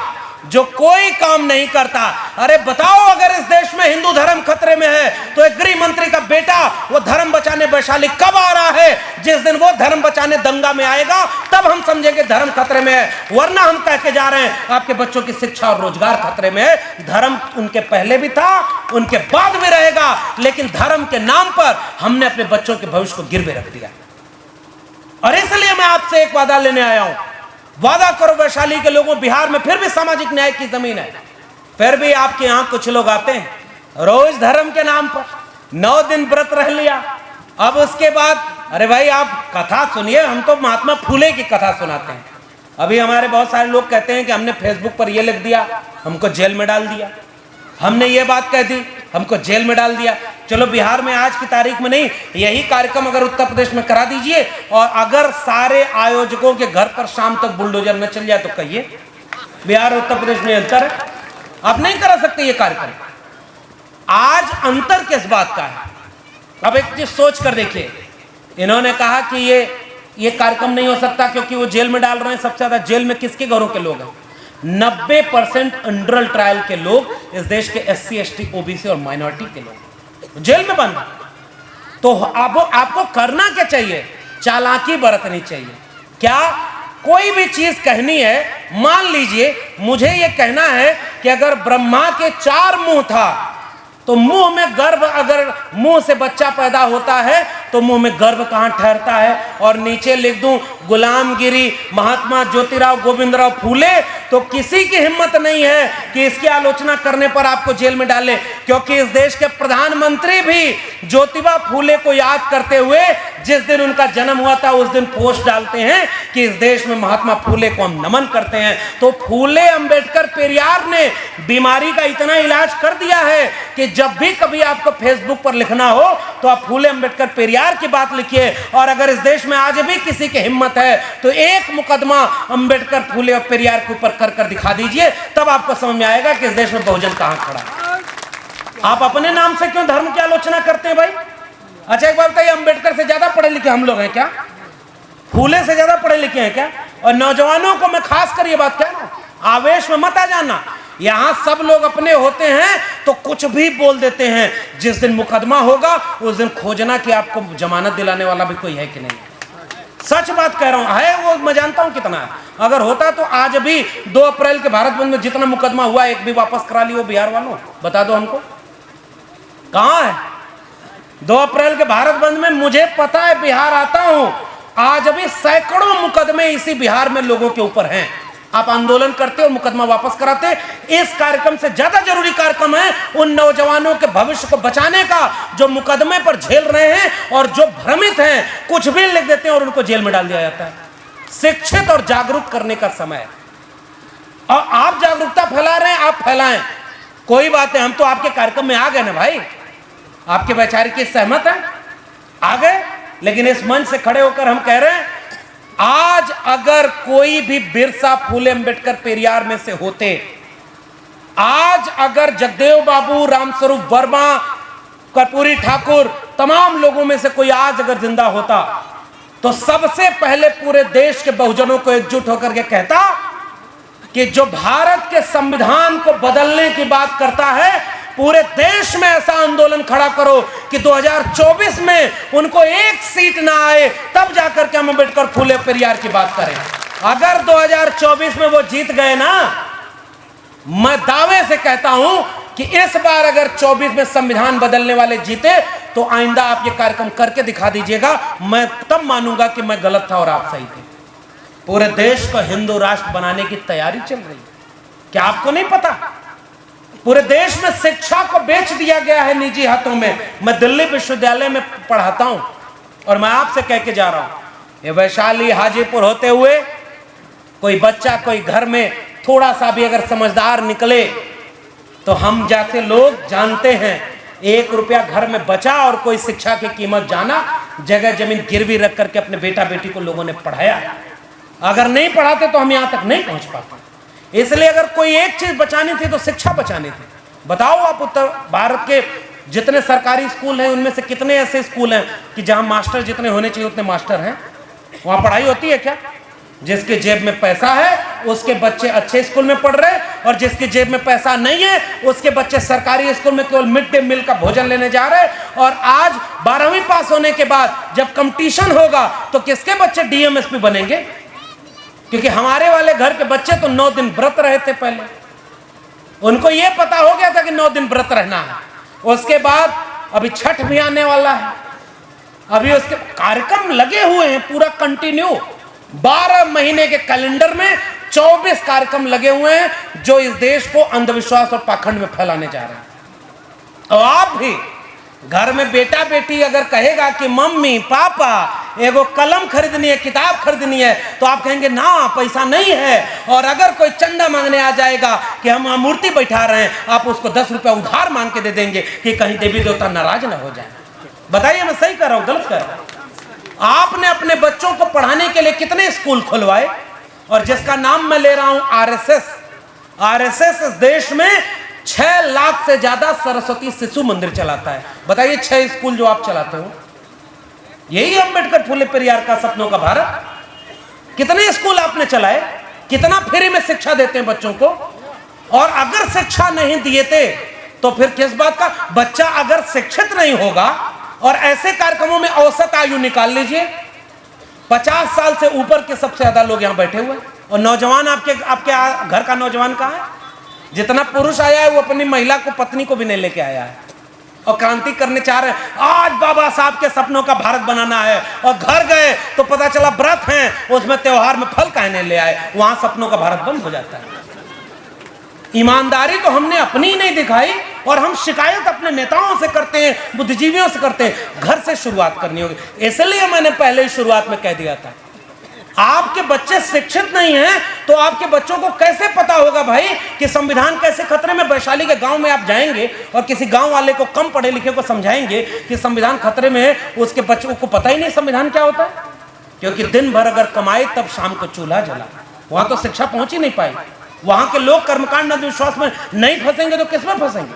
Speaker 1: जो कोई काम नहीं करता। अरे बताओ, अगर इस देश में हिंदू धर्म खतरे में है तो एक गृह मंत्री का बेटा वो धर्म बचाने वैशाली कब आ रहा है? जिस दिन वो धर्म बचाने दंगा में आएगा तब हम समझेंगे धर्म खतरे में है, वरना हम कह के जा रहे हैं आपके बच्चों की शिक्षा और रोजगार खतरे में है। धर्म उनके पहले भी था, उनके बाद भी रहेगा, लेकिन धर्म के नाम पर हमने अपने बच्चों के भविष्य को गिरवे रख दिया। और इसलिए मैं आपसे एक वादा लेने आया हूं। वादा करो वैशाली के लोगों, बिहार में फिर भी सामाजिक न्याय की जमीन है, फिर भी आपके यहां कुछ लोग आते हैं रोज धर्म के नाम पर 9 दिन व्रत रह लिया। अब उसके बाद अरे भाई आप कथा सुनिए, हम तो महात्मा फूले की कथा सुनाते हैं। अभी हमारे बहुत सारे लोग कहते हैं कि हमने फेसबुक पर यह लिख दिया, हमको जेल में डाल दिया, हमने ये बात कह दी, हमको जेल में डाल दिया। चलो बिहार में आज की तारीख में नहीं, यही कार्यक्रम अगर उत्तर प्रदेश में करा दीजिए और अगर सारे आयोजकों के घर पर शाम तक बुलडोजर न चल जाए तो कहिए बिहार और उत्तर प्रदेश में अंतर है? आप नहीं करा सकते ये कार्यक्रम। आज अंतर किस बात का है? अब एक चीज सोच कर देखिए, इन्होंने कहा कि ये कार्यक्रम नहीं हो सकता क्योंकि वो जेल में डाल रहे हैं। सबसे ज्यादा जेल में किसके घरों के लोग हैं? 90% अंडर ट्रायल के लोग इस देश के SC ST OBC और माइनॉरिटी के लोग जेल में बंद। तो अब आपको करना क्या चाहिए? चालाकी बरतनी चाहिए। क्या कोई भी चीज कहनी है, मान लीजिए मुझे यह कहना है कि अगर ब्रह्मा के 4 मुंह था तो मुंह में गर्भ, अगर मुंह से बच्चा पैदा होता है तो मुंह में गर्भ कहां ठहरता है? और नीचे लिख दूं गुलामगिरी महात्मा ज्योतिराव गोविंदराव फूले, तो किसी की हिम्मत नहीं है कि इसकी आलोचना करने पर आपको जेल में डाले, क्योंकि इस देश के प्रधानमंत्री भी ज्योतिबा फूले को याद करते हुए जिस दिन उनका जन्म हुआ था उस दिन पोस्ट डालते हैं कि इस देश में महात्मा फूले को हम नमन करते हैं। तो फूले, अंबेडकर, पेरियार ने बीमारी का इतना इलाज कर दिया है कि जब भी कभी आपको फेसबुक पर लिखना हो तो आप फूले, अंबेडकर, पेरियार की बात लिखिए। और अगर इस देश में आज भी किसी की हिम्मत है तो एक मुकदमा अंबेडकर, फूले और पेरियार के ऊपर कर दिखा दीजिए, तब आपको समझ में आएगा कि इस देश में बहुजन कहां खड़ा है। आप अपने नाम से क्यों धर्म की आलोचना करते हैं भाई? अच्छा एक बात बताइए, अंबेडकर से ज्यादा पढ़े लिखे हम लोग हैं क्या? फूले से ज्यादा पढ़े लिखे हैं क्या? और नौजवानों को मैं खास कर ये बात कह रहा हूं, आवेश में मत आ जाना। यहां सब लोग अपने होते हैं तो कुछ भी बोल देते हैं। जिस दिन मुकदमा होगा उस दिन खोजना कि आपको जमानत दिलाने वाला भी कोई है कि नहीं। सच बात कह रहा हूं, है वो मैं जानता हूं कितना है। अगर होता तो आज भी 2 अप्रैल के भारत बंद में जितना मुकदमा हुआ एक भी वापस करा लियो बिहार वालों, बता दो हमको कहां है? 2 अप्रैल के भारत बंद में मुझे पता है, बिहार आता हूं, आज अभी सैकड़ों मुकदमे इसी बिहार में लोगों के ऊपर हैं। आप आंदोलन करते और मुकदमा वापस कराते। इस कार्यक्रम से ज्यादा जरूरी कार्यक्रम है उन नौजवानों के भविष्य को बचाने का जो मुकदमे पर झेल रहे हैं और जो भ्रमित हैं, कुछ भी लिख देते हैं और उनको जेल में डाल दिया जाता है। शिक्षित और जागरूक करने का समय है और आप जागरूकता फैला रहे हैं, आप फैलाएं, कोई बात है। हम तो आपके कार्यक्रम में आ गए ना भाई, आपके वैचारिक की सहमत है, आ गए। लेकिन इस मंच से खड़े होकर हम कह रहे हैं, आज अगर कोई भी बिरसा फूले अंबेडकर पेरियार में से होते, आज अगर जगदेव बाबू, रामस्वरूप वर्मा, कर्पूरी ठाकुर, तमाम लोगों में से कोई आज अगर जिंदा होता तो सबसे पहले पूरे देश के बहुजनों को एकजुट होकर के कहता कि जो भारत के संविधान को बदलने की बात करता है, पूरे देश में ऐसा आंदोलन खड़ा करो कि 2024 में उनको एक सीट ना आए, तब जाकर के हम अंबेडकर फूले पेरियार की बात करें। अगर 2024 में वो जीत गए ना, मैं दावे से कहता हूं कि इस बार अगर 24 में संविधान बदलने वाले जीते तो आइंदा आप ये कार्यक्रम करके दिखा दीजिएगा, मैं तब मानूंगा कि मैं गलत था और आप सही थे। पूरे देश को हिंदू राष्ट्र बनाने की तैयारी चल रही है, क्या आपको नहीं पता? पूरे देश में शिक्षा को बेच दिया गया है निजी हाथों में। मैं दिल्ली विश्वविद्यालय में पढ़ाता हूं और मैं आपसे कह के जा रहा हूं, ये वैशाली, हाजीपुर होते हुए कोई बच्चा कोई घर में थोड़ा सा भी अगर समझदार निकले तो हम जैसे लोग जानते हैं, 1 रुपया घर में बचा और कोई शिक्षा की कीमत जाना, जगह जमीन गिरवी रख करके अपने बेटा बेटी को लोगों ने पढ़ाया। अगर नहीं पढ़ाते तो हम यहां तक नहीं पहुंच पाते। इसलिए अगर कोई एक चीज बचानी थी तो शिक्षा बचानी थी। बताओ आप उत्तर भारत के जितने सरकारी स्कूल हैं उनमें से कितने ऐसे स्कूल हैं कि जहां मास्टर जितने होने चाहिए उतने मास्टर हैं? वहां पढ़ाई होती है क्या? जिसके जेब में पैसा है उसके बच्चे अच्छे स्कूल में पढ़ रहे हैं और जिसके जेब में पैसा नहीं है उसके बच्चे सरकारी स्कूल में केवल मिड डे मील का भोजन लेने जा रहे हैं। और आज 12वीं पास होने के बाद जब कंपटीशन होगा तो किसके बच्चे डीएमएसपी बनेंगे? क्योंकि हमारे वाले घर के बच्चे तो 9 दिन व्रत रहे थे पहले, उनको यह पता हो गया था कि 9 दिन व्रत रहना है। उसके बाद अभी छठ भी आने वाला है, अभी उसके कार्यक्रम लगे हुए हैं पूरा कंटिन्यू। 12 महीने के कैलेंडर में 24 कार्यक्रम लगे हुए हैं जो इस देश को अंधविश्वास और पाखंड में फैलाने जा रहे हैं। और आप भी घर में बेटा बेटी अगर कहेगा कि मम्मी पापा एगो कलम खरीदनी है, किताब खरीदनी है, तो आप कहेंगे ना पैसा नहीं है। और अगर कोई चंदा मांगने आ जाएगा कि हम मूर्ति बैठा रहे हैं, आप उसको 10 रुपया उधार मांग के दे देंगे कि कहीं देवी देवता नाराज ना हो जाए। बताइए मैं सही कर रहा हूं गलत कर रहा हूं? आपने अपने बच्चों को पढ़ाने के लिए कितने स्कूल खुलवाए? और जिसका नाम मैं ले रहा हूं आरएसएस इस देश में 6 लाख से ज्यादा सरस्वती शिशु मंदिर चलाता है। बताइए 6 स्कूल जो आप चलाते हो, यही अंबेडकर फूले पेरियार का सपनों का भारत। कितने स्कूल आपने चलाए, कितना फ्री में शिक्षा देते हैं बच्चों को? और अगर शिक्षा नहीं दिए थे तो फिर किस बात का? बच्चा अगर शिक्षित नहीं होगा, और ऐसे कार्यक्रमों में औसत आयु निकाल लीजिए, 50 साल से ऊपर के सबसे ज्यादा लोग यहां बैठे हुए। और नौजवान आपके घर का नौजवान कहां है? जितना पुरुष आया है वो अपनी महिला को, पत्नी को भी नहीं लेके आया है और क्रांति करने चाह रहे हैं। आज बाबा साहब के सपनों का भारत बनाना है और घर गए तो पता चला व्रत हैं, उसमें त्योहार में फल कहने ले आए, वहां सपनों का भारत बंद हो जाता है। ईमानदारी तो हमने अपनी ही नहीं दिखाई और हम शिकायत अपने नेताओं से करते हैं, बुद्धिजीवियों से करते हैं। घर से शुरुआत करनी होगी। इसलिए मैंने पहले ही शुरुआत में कह दिया था, आपके बच्चे शिक्षित नहीं हैं तो आपके बच्चों को कैसे पता होगा भाई कि संविधान कैसे खतरे में? वैशाली के गांव में आप जाएंगे और किसी गांव वाले को, कम पढ़े लिखे को समझाएंगे कि संविधान खतरे में है, उसके बच्चों को पता ही नहीं संविधान क्या होता है। क्योंकि दिन भर अगर कमाए तब शाम को चूल्हा जला, वहां तो शिक्षा पहुंच ही नहीं पाई। वहां के लोग कर्मकांड अंधविश्वास में नहीं फंसेंगे तो किसमें फंसेंगे?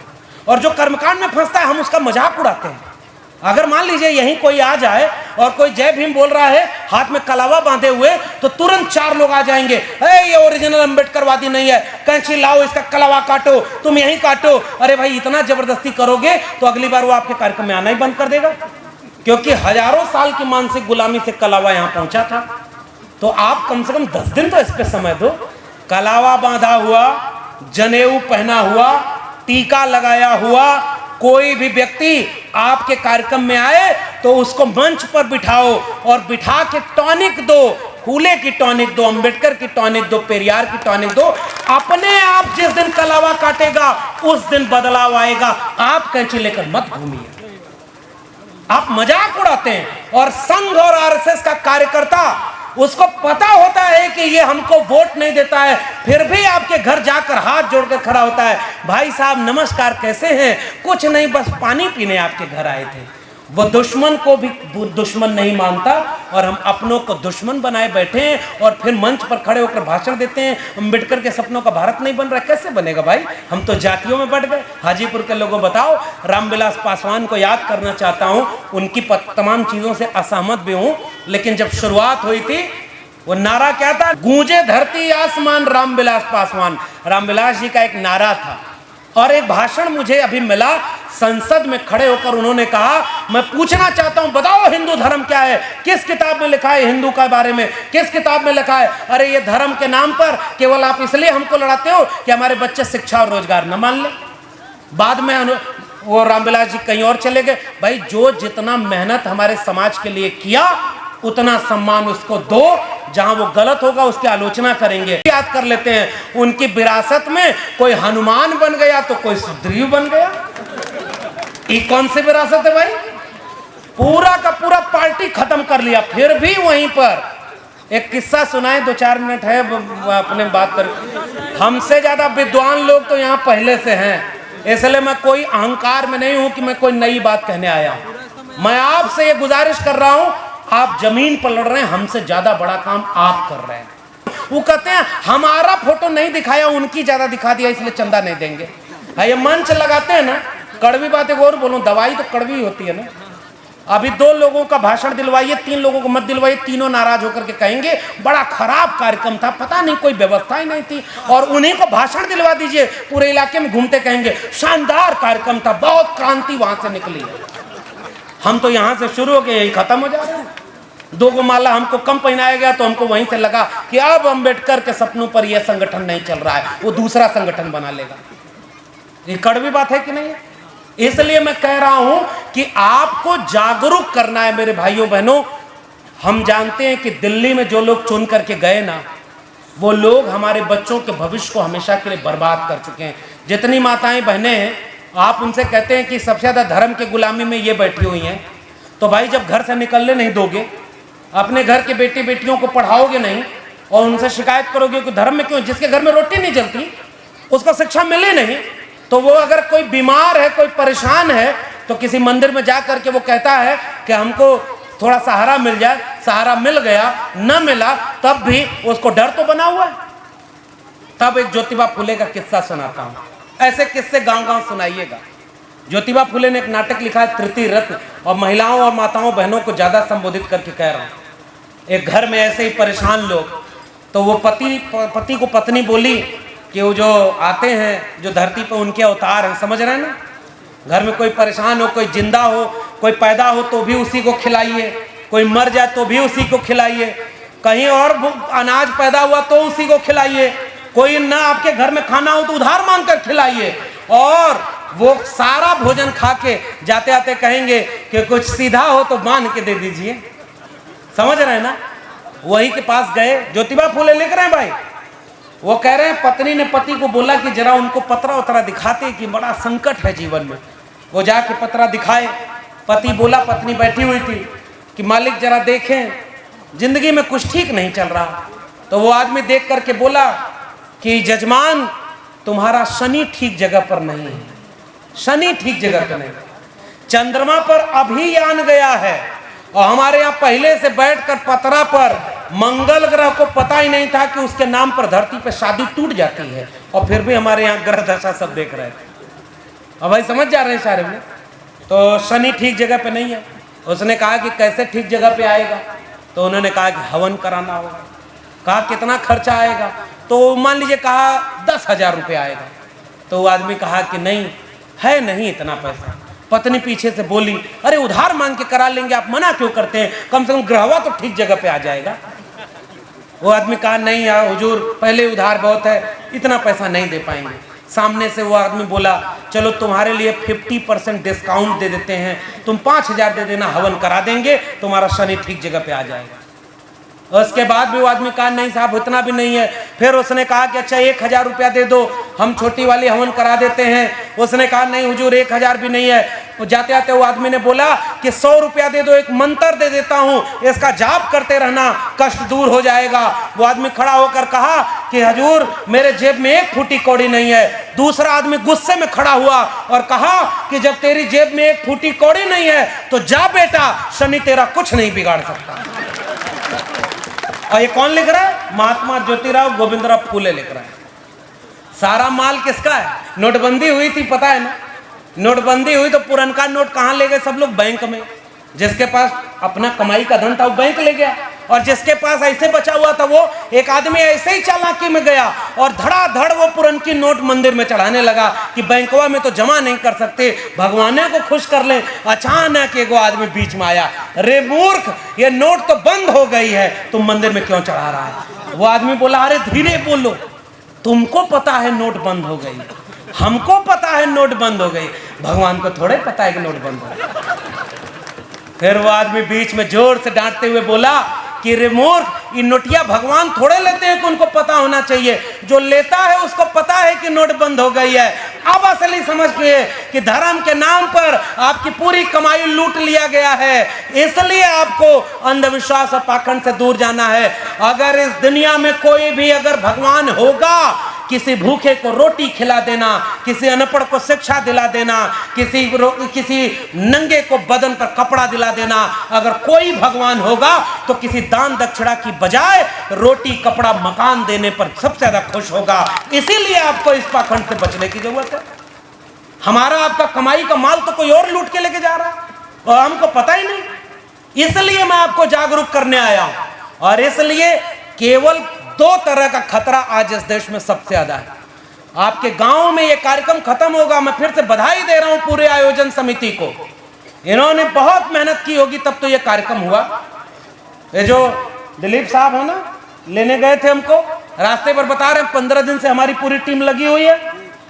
Speaker 1: और जो कर्मकांड में फंसता है हम उसका मजाक उड़ाते हैं। अगर मान लीजिए यहीं कोई आ जाए और कोई जय भीम बोल रहा है हाथ में कलावा बांधे हुए, तो तुरंत 4 लोग आ जाएंगे, ये ओरिजिनल अंबेडकरवादी नहीं है, कैंची लाओ, इसका कलावा काटो, तुम यहीं काटो। अरे भाई इतना जबरदस्ती करोगे तो अगली बार वो आपके कार्यक्रम में आना ही बंद कर देगा। क्योंकि हजारों साल की मानसिक गुलामी से कलावा यहां पहुंचा था। तो आप कम से कम 10 दिन तो इस पे समय दो। कलावा बांधा हुआ, जनेऊ पहना हुआ, टीका लगाया हुआ कोई भी व्यक्ति आपके कार्यक्रम में आए तो उसको मंच पर बिठाओ और बिठा के टॉनिक दो, फूले की टॉनिक दो, अंबेडकर की टॉनिक दो, पेरियार की टॉनिक दो। अपने आप जिस दिन कलावा काटेगा उस दिन बदलाव आएगा। आप कैंची लेकर मत घूमिए। आप मजाक उड़ाते हैं। और संघ और आरएसएस का कार्यकर्ता, उसको पता होता है कि ये हमको वोट नहीं देता है, फिर भी आपके घर जाकर हाथ जोड़कर खड़ा होता है, भाई साहब नमस्कार, कैसे हैं? कुछ नहीं, बस पानी पीने आपके घर आए थे। वो दुश्मन को भी दुश्मन नहीं मानता और हम अपनों को दुश्मन बनाए बैठे हैं और फिर मंच पर खड़े होकर भाषण देते हैं अंबेडकर के सपनों का भारत नहीं बन रहा। कैसे बनेगा भाई? हम तो जातियों में बढ़ गए। हाजीपुर के लोगों बताओ, रामविलास पासवान को याद करना चाहता हूं, उनकी तमाम चीजों से असहमत भी हूं, लेकिन जब शुरुआत हुई थी वो नारा क्या था? गूंजे धरती आसमान रामविलास पासवान। रामविलास जी का एक नारा था। और एक भाषण मुझे अभी मिला, संसद में खड़े होकर उन्होंने कहा, मैं पूछना चाहता हूं, बताओ हिंदू धर्म क्या है? किस किताब में लिखा है हिंदू के बारे में? किस किताब में लिखा है? अरे ये धर्म के नाम पर केवल आप इसलिए हमको लड़ाते हो कि हमारे बच्चे शिक्षा और रोजगार न मान ले। बाद में वो रामविलास जी कहीं और चले गए। भाई जो जितना मेहनत हमारे समाज के लिए किया उतना सम्मान उसको दो। जहां वो गलत होगा उसकी आलोचना करेंगे। याद कर लेते हैं, उनकी विरासत में कोई हनुमान बन गया तो कोई सुग्रीव बन गया। ये कौन सी विरासत है भाई? पूरा का पूरा पार्टी खत्म कर लिया। फिर भी वहीं पर एक किस्सा सुनाए, 2-4 मिनट है अपने बात कर। हमसे ज्यादा विद्वान लोग तो यहाँ पहले से हैं, इसलिए मैं कोई अहंकार में नहीं हूं कि मैं कोई नई बात कहने आया हूं। मैं आपसे ये गुजारिश कर रहा हूं, आप जमीन पर लड़ रहे हैं, हमसे ज्यादा बड़ा काम आप कर रहे हैं। वो कहते हैं हमारा फोटो नहीं दिखाया, उनकी ज्यादा दिखा दिया इसलिए चंदा नहीं देंगे। ये मंच लगाते हैं ना, कड़वी बात एक और बोलूं, दवाई तो कड़वी होती है ना। अभी 2 लोगों का भाषण दिलवाइए, 3 लोगों को मत दिलवाइए, तीनों नाराज होकर के कहेंगे बड़ा खराब कार्यक्रम था, पता नहीं कोई व्यवस्था ही नहीं थी। और उन्हीं को भाषण दिलवा दीजिए, पूरे इलाके में घूमते कहेंगे शानदार कार्यक्रम था, बहुत क्रांति वहां से निकली है। हम तो यहाँ से शुरू हो गए यही खत्म हो जा रहे हैं। 2 गो माला हमको कम पहनाया गया तो हमको वहीं से लगा कि अब अंबेडकर के सपनों पर यह संगठन नहीं चल रहा है, वो दूसरा संगठन बना लेगा। ये कड़वी बात है कि नहीं है? इसलिए मैं कह रहा हूं कि आपको जागरूक करना है मेरे भाइयों बहनों। हम जानते हैं कि दिल्ली में जो लोग चुन करके गए ना, वो लोग हमारे बच्चों के भविष्य को हमेशा के लिए बर्बाद कर चुके हैं। जितनी माताएं बहनें हैं, आप उनसे कहते हैं कि सबसे ज्यादा धर्म की गुलामी में ये बैठी हुई हैं, तो भाई जब घर से निकलने नहीं दोगे, अपने घर के बेटी बेटियों को पढ़ाओगे नहीं और उनसे शिकायत करोगे कि धर्म में क्यों, जिसके घर में रोटी नहीं जलती उसको शिक्षा मिले नहीं, तो वो अगर कोई बीमार है, कोई परेशान है, तो किसी मंदिर में जा करके वो कहता है कि हमको थोड़ा सहारा मिल जाए, सहारा मिल गया, न मिला तब भी उसको डर तो बना हुआ है। तब एक ज्योतिबा फुले का किस्सा सुनाता हूं, ऐसे किस्से गांव गांव सुनाइएगा। ज्योतिबा फुले ने एक नाटक लिखा है तृतीय रत्न, और महिलाओं और माताओं बहनों को ज्यादा संबोधित करके कह रहा हूं। एक घर में ऐसे ही परेशान लोग, तो वो पति को पत्नी बोली कि वो जो आते हैं जो धरती पर उनके अवतार हैं, समझ रहे हैं ना, घर में कोई परेशान हो, कोई जिंदा हो, कोई पैदा हो तो भी उसी को खिलाइए, कोई मर जाए तो भी उसी को खिलाइए, कहीं और अनाज पैदा हुआ तो उसी को खिलाइए, कोई ना आपके घर में खाना हो तो उधार मांग कर खिलाइए, और वो सारा भोजन खा के जाते आते कहेंगे कि कुछ सीधा हो तो बांध के दे दीजिए। समझ रहे हैं ना? वही के पास गए, ज्योतिबा फुले लिख रहे हैं भाई, वो कह रहे हैं पत्नी ने पति को बोला कि जरा उनको पतरा उतरा दिखाते कि बड़ा संकट है जीवन में। वो जाके पतरा दिखाए, पति बोला, पत्नी बैठी हुई थी, कि मालिक जरा देखें जिंदगी में कुछ ठीक नहीं चल रहा। तो वो आदमी देख करके बोला कि जजमान तुम्हारा शनि ठीक जगह पर नहीं है, शनि ठीक जगह पर नहीं, चंद्रमा पर अभी आन गया है, और हमारे यहाँ पहले से बैठकर पतरा पर मंगल ग्रह को पता ही नहीं था कि उसके नाम पर धरती पे शादी टूट जाती है, और फिर भी हमारे यहाँ ग्रह दशा सब देख रहे थे। अब भाई समझ जा रहे हैं सारे में, तो शनि ठीक जगह पे नहीं है। उसने कहा कि कैसे ठीक जगह पे आएगा, तो उन्होंने कहा कि हवन कराना होगा। कहा कितना खर्चा आएगा, तो मान लीजिए कहा 10,000 रुपये आएगा। तो वो आदमी कहा कि नहीं है, नहीं इतना पैसा। पत्नी पीछे से बोली, अरे उधार मांग के करा लेंगे, आप मना क्यों करते हैं, कम से कम ग्रहवा तो ठीक जगह पे आ जाएगा। वो आदमी कहा नहीं यार हुजूर, पहले उधार बहुत है, इतना पैसा नहीं दे पाएंगे। सामने से वो आदमी बोला, चलो तुम्हारे लिए 50% डिस्काउंट दे देते हैं, तुम 5,000 दे देना, हवन करा देंगे, तुम्हारा शनि ठीक जगह पे आ जाएगा। उसके बाद भी वो आदमी कहा नहीं साहब इतना भी नहीं है। फिर उसने कहा कि अच्छा 1000 रुपया दे दो, हम छोटी वाली हवन करा देते हैं। उसने कहा नहीं हुजूर 1000 भी नहीं है। तो जाते जाते वो आदमी ने बोला कि 100 रुपया दे दो, एक मंत्र दे देता हूँ, इसका जाप करते रहना, कष्ट दूर हो जाएगा। वो आदमी खड़ा होकर कहा कि हजूर मेरे जेब में 1 फूटी कौड़ी नहीं है। दूसरा आदमी गुस्से में खड़ा हुआ और कहा कि जब तेरी जेब में 1 फूटी कौड़ी नहीं है तो जा बेटा, शनि तेरा कुछ नहीं बिगाड़ सकता। और ये कौन लिख रहा है? महात्मा ज्योतिराव गोविंदराव फूले लिख रहा है। सारा माल किसका है? नोटबंदी हुई थी, पता है ना? नोटबंदी हुई तो पुरनका नोट कहां ले गए सब लोग? बैंक में। जिसके पास अपना कमाई का धन था वो बैंक ले गया, और जिसके पास ऐसे बचा हुआ था वो एक आदमी ऐसे ही चालाकी में गया और धड़ाधड़ वो पुरनकी नोट मंदिर में चढ़ाने लगा कि बैंकवा में तो जमा नहीं कर सकते, भगवाने को खुश कर लें। अचानक एक आदमी बीच में आया, रे मूर्ख ये नोट तो बंद हो गई है, तुम मंदिर में क्यों चढ़ा रहा है? वो आदमी बोला अरे धीरे बोलो, तुमको पता है नोट बंद हो गई, हमको पता है नोट बंद हो गई, भगवान को थोड़े पता है कि नोट बंद हो गई। फिर वो आदमी बीच में जोर से डांटते हुए बोला कि रे मूर्ख ये नोटिया भगवान थोड़े लेते हैं कि उनको पता होना चाहिए, जो लेता है उसको पता है कि नोट बंद हो गई है। अब असली समझ गए कि धर्म के नाम पर आपकी पूरी कमाई लूट लिया गया है, इसलिए आपको अंधविश्वास और पाखंड से दूर जाना है। अगर इस दुनिया में कोई भी अगर भगवान होगा, किसी भूखे को रोटी खिला देना, किसी अनपढ़ को शिक्षा दिला देना, किसी नंगे को बदन पर कपड़ा दिला देना, अगर कोई भगवान होगा तो किसी दान दक्षिणा की बजाय रोटी कपड़ा मकान देने पर सबसे ज्यादा खुश होगा। इसीलिए आपको इस पाखंड से बचने की जरूरत है। हमारा आपका कमाई का माल तो कोई और लूट के लेके जा रहा है और हमको पता ही नहीं, इसलिए मैं आपको जागरूक करने आया हूं। और इसलिए केवल 2 तरह का खतरा आज इस देश में सबसे ज्यादा है। आपके गांव में ये कार्यक्रम खत्म होगा, मैं फिर से बधाई दे रहा हूं पूरे आयोजन समिति को, इन्होंने बहुत मेहनत की होगी तब तो ये कार्यक्रम हुआ। ये जो दिलीप साहब है ना, लेने गए थे हमको, रास्ते पर बता रहे हैं 15 दिन से हमारी पूरी टीम लगी हुई है,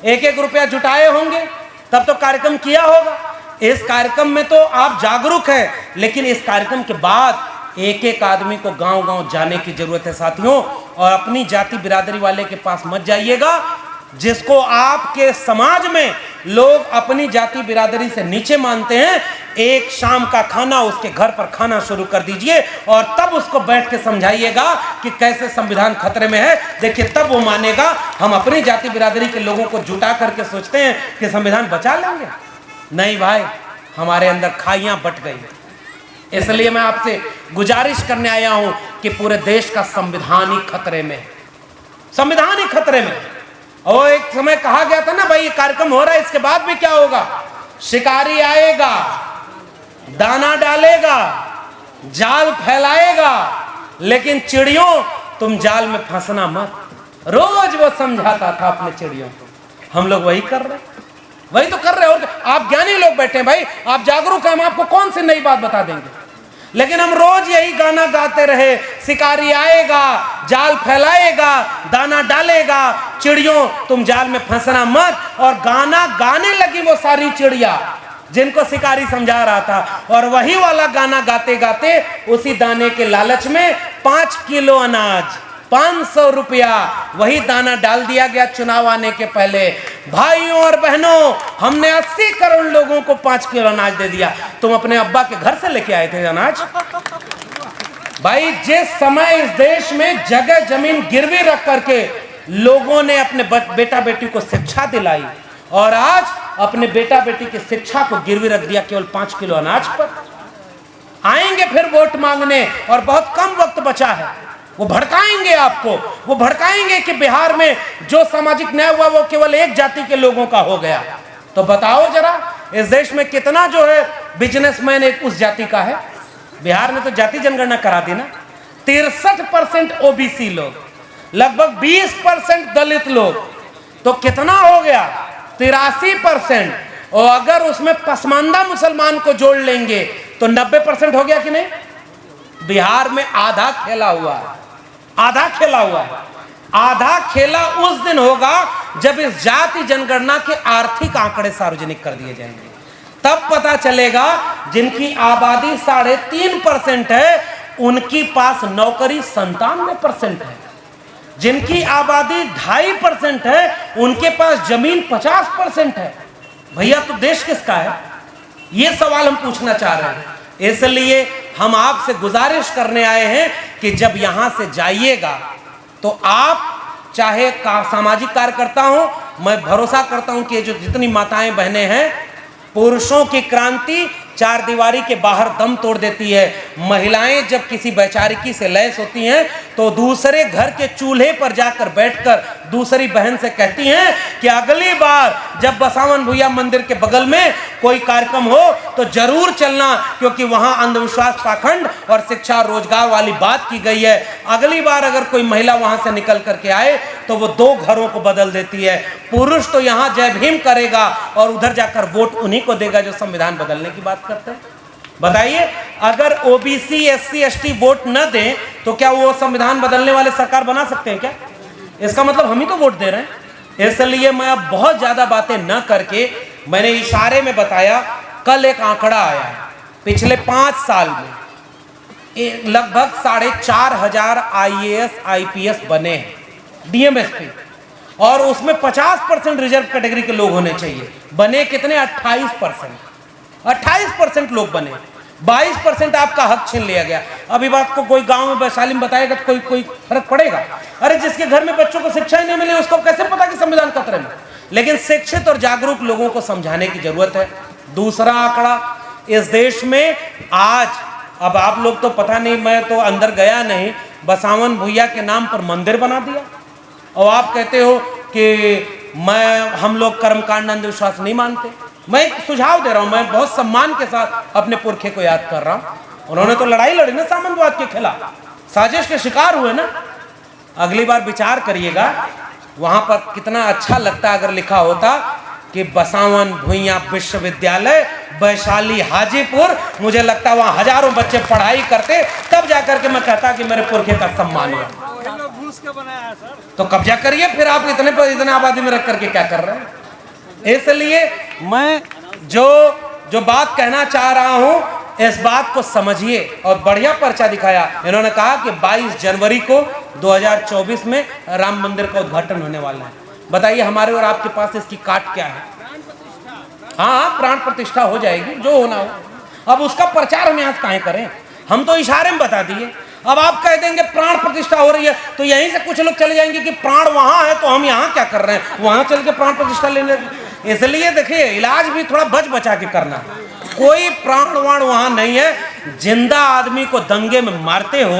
Speaker 1: 1-1 रुपया जुटाए होंगे तब तो कार्यक्रम किया होगा। इस कार्यक्रम में तो आप जागरूक हैं, लेकिन इस कार्यक्रम के बाद एक आदमी को गांव-गांव जाने की जरूरत है साथियों। और अपनी जाति बिरादरी वाले के पास मत जाइएगा, जिसको आपके समाज में लोग अपनी जाति बिरादरी से नीचे मानते हैं, एक शाम का खाना उसके घर पर खाना शुरू कर दीजिए और तब उसको बैठ के समझाइएगा कि कैसे संविधान खतरे में है। देखिए तब वो मानेगा। हम अपनी जाति बिरादरी के लोगों को जुटा करके सोचते हैं कि संविधान बचा लेंगे, नहीं भाई, हमारे अंदर खाइयां बट गई। इसलिए मैं आपसे गुजारिश करने आया हूं कि पूरे देश का संविधान ही खतरे में, संविधान ही खतरे में। और एक समय कहा गया था ना भाई ये कार्यक्रम हो रहा है, इसके बाद भी क्या होगा? शिकारी आएगा, दाना डालेगा, जाल फैलाएगा, लेकिन चिड़ियों तुम जाल में फंसना मत। रोज वो समझाता था अपने चिड़ियों को। हम लोग वही कर रहे, वही तो कर रहे हो। आप ज्ञानी लोग बैठे हैं भाई, आप जागरूक हैं, हम आपको कौन सी नई बात बता देंगे, लेकिन हम रोज यही गाना गाते रहे, शिकारी आएगा, जाल फैलाएगा, दाना डालेगा, चिड़ियों तुम जाल में फंसना मत। और गाना गाने लगी वो सारी चिड़िया जिनको शिकारी समझा रहा था, और वही वाला गाना गाते गाते उसी दाने के लालच में 5 किलो अनाज, 500 रुपया, वही दाना डाल दिया गया चुनाव आने के पहले। भाइयों और बहनों, हमने 80 करोड़ लोगों को 5 किलो अनाज दे दिया। तुम अपने अब्बा के घर से लेके आए थे अनाज? भाई जिस समय इस देश में जगह जमीन गिरवी रख करके लोगों ने अपने बेटा बेटी को शिक्षा दिलाई, और आज अपने बेटा बेटी की शिक्षा को गिरवी रख दिया केवल 5 किलो अनाज पर। आएंगे फिर वोट मांगने, और बहुत कम वक्त बचा है। वो भड़काएंगे आपको, वो भड़काएंगे कि बिहार में जो सामाजिक न्याय हुआ वो केवल एक जाति के लोगों का हो गया। तो बताओ जरा, इस देश में कितना जो है बिजनेसमैन एक उस जाति का है? बिहार में तो जाति जनगणना करा दी ना, 63% ओबीसी लोग, लगभग 20% दलित लोग, तो कितना हो गया? 83%। और अगर उसमें पसमानदा मुसलमान को जोड़ लेंगे तो 90% हो गया कि नहीं? बिहार में आधा खेला हुआ है, आधा खेला हुआ है। आधा खेला उस दिन होगा जब इस जाति जनगणना के आर्थिक आंकड़े सार्वजनिक कर दिए जाएंगे, तब पता चलेगा जिनकी आबादी 3.5% है उनकी पास नौकरी 97% है। जिनकी आबादी 2.5% है, उनके पास जमीन 50% है। भैया तो देश किसका है? ये सवाल हम पूछना चाह रहे हैं। इसलिए हम आपसे गुजारिश करने आए हैं कि जब यहां से जाइएगा तो आप चाहे सामाजिक कार्यकर्ता हो, मैं भरोसा करता हूं कि जो जितनी माताएं बहनें हैं, पुरुषों की क्रांति चार दीवारी के बाहर दम तोड़ देती है। महिलाएं जब किसी वैचारिकी से लैस होती हैं तो दूसरे घर के चूल्हे पर जाकर बैठकर दूसरी बहन से कहती हैं कि अगली बार जब बसावन भुइयां मंदिर के बगल में कोई कार्यक्रम हो तो जरूर चलना, क्योंकि वहां अंधविश्वास, पाखंड और शिक्षा और रोजगार वाली बात की गई है। अगली बार अगर कोई महिला वहां से निकल करके आए तो वो 2 घरों को बदल देती है। पुरुष तो यहां जय भीम करेगा और उधर जाकर वोट उन्हीं को देगा जो संविधान बदलने की बात करते हैं। बताइए, अगर ओबीसी, एससी, एसटी वोट न दें तो क्या वो संविधान बदलने वाले सरकार बना सकते हैं क्या? इसका मतलब हम ही तो वोट दे रहे हैं। इसलिए मैं अब बहुत ज्यादा बातें न करके, मैंने इशारे में बताया, कल एक आंकड़ा आया है, पिछले 5 साल में लगभग 4,500 IAS IPS बने हैं, DMSP, और उसमें 50% रिजर्व कैटेगरी के लोग होने चाहिए। बने कितने? 28% लोग बने। 22% आपका हक छीन लिया गया। अभी बात को कोई गांव में वैशाली में बताएगा तो कोई फर्क पड़ेगा? अरे जिसके घर में बच्चों को शिक्षा ही नहीं मिले उसको कैसे पता कि संविधान खतरे में? लेकिन शिक्षित और जागरूक लोगों को समझाने की जरूरत है। दूसरा आंकड़ा, इस देश में आज, अब आप लोग तो पता नहीं, मैं तो अंदर गया नहीं, बसावन भुइयां के नाम पर मंदिर बना दिया और आप कहते हो कि हम लोग कर्मकांड, अंधविश्वास नहीं मानते। मैं एक सुझाव दे रहा हूं, मैं बहुत सम्मान के साथ अपने पुरखे को याद कर रहा हूं। उन्होंने तो लड़ाई लड़ी ना सामंतवाद के खिलाफ, साजिश के शिकार हुए ना। अगली बार विचार करिएगा, वहां पर कितना अच्छा लगता अगर लिखा होता कि बसावन भुइयां विश्वविद्यालय वैशाली हाजीपुर। मुझे लगता वहां हजारों बच्चे पढ़ाई करते, तब जाकर के मैं कहता कि मेरे पुरखे का सम्मान हुआ। तो कब्जा करिए, फिर आप इतने आबादी में रख करके क्या कर रहे हैं? इसलिए मैं जो बात कहना चाह रहा हूं, इस बात को समझिए। और बढ़िया पर्चा दिखाया इन्होंने, कहा कि 22 जनवरी को 2024 में राम मंदिर का उद्घाटन होने वाला है। बताइए हमारे और आपके पास इसकी काट क्या है? हाँ, प्राण प्रतिष्ठा हो जाएगी, जो होना हो। अब उसका प्रचार हम यहाँ से काहे करें? हम तो इशारे में बता दिए। अब आप कह देंगे प्राण प्रतिष्ठा हो रही है तो यहीं से कुछ लोग चले जाएंगे कि प्राण वहां है तो हम यहाँ क्या कर रहे हैं, वहां चल के प्राण प्रतिष्ठा लेने। इसलिए देखिए, इलाज भी थोड़ा बच बचा के करना। कोई प्राण वाण वहां नहीं है। जिंदा आदमी को दंगे में मारते हो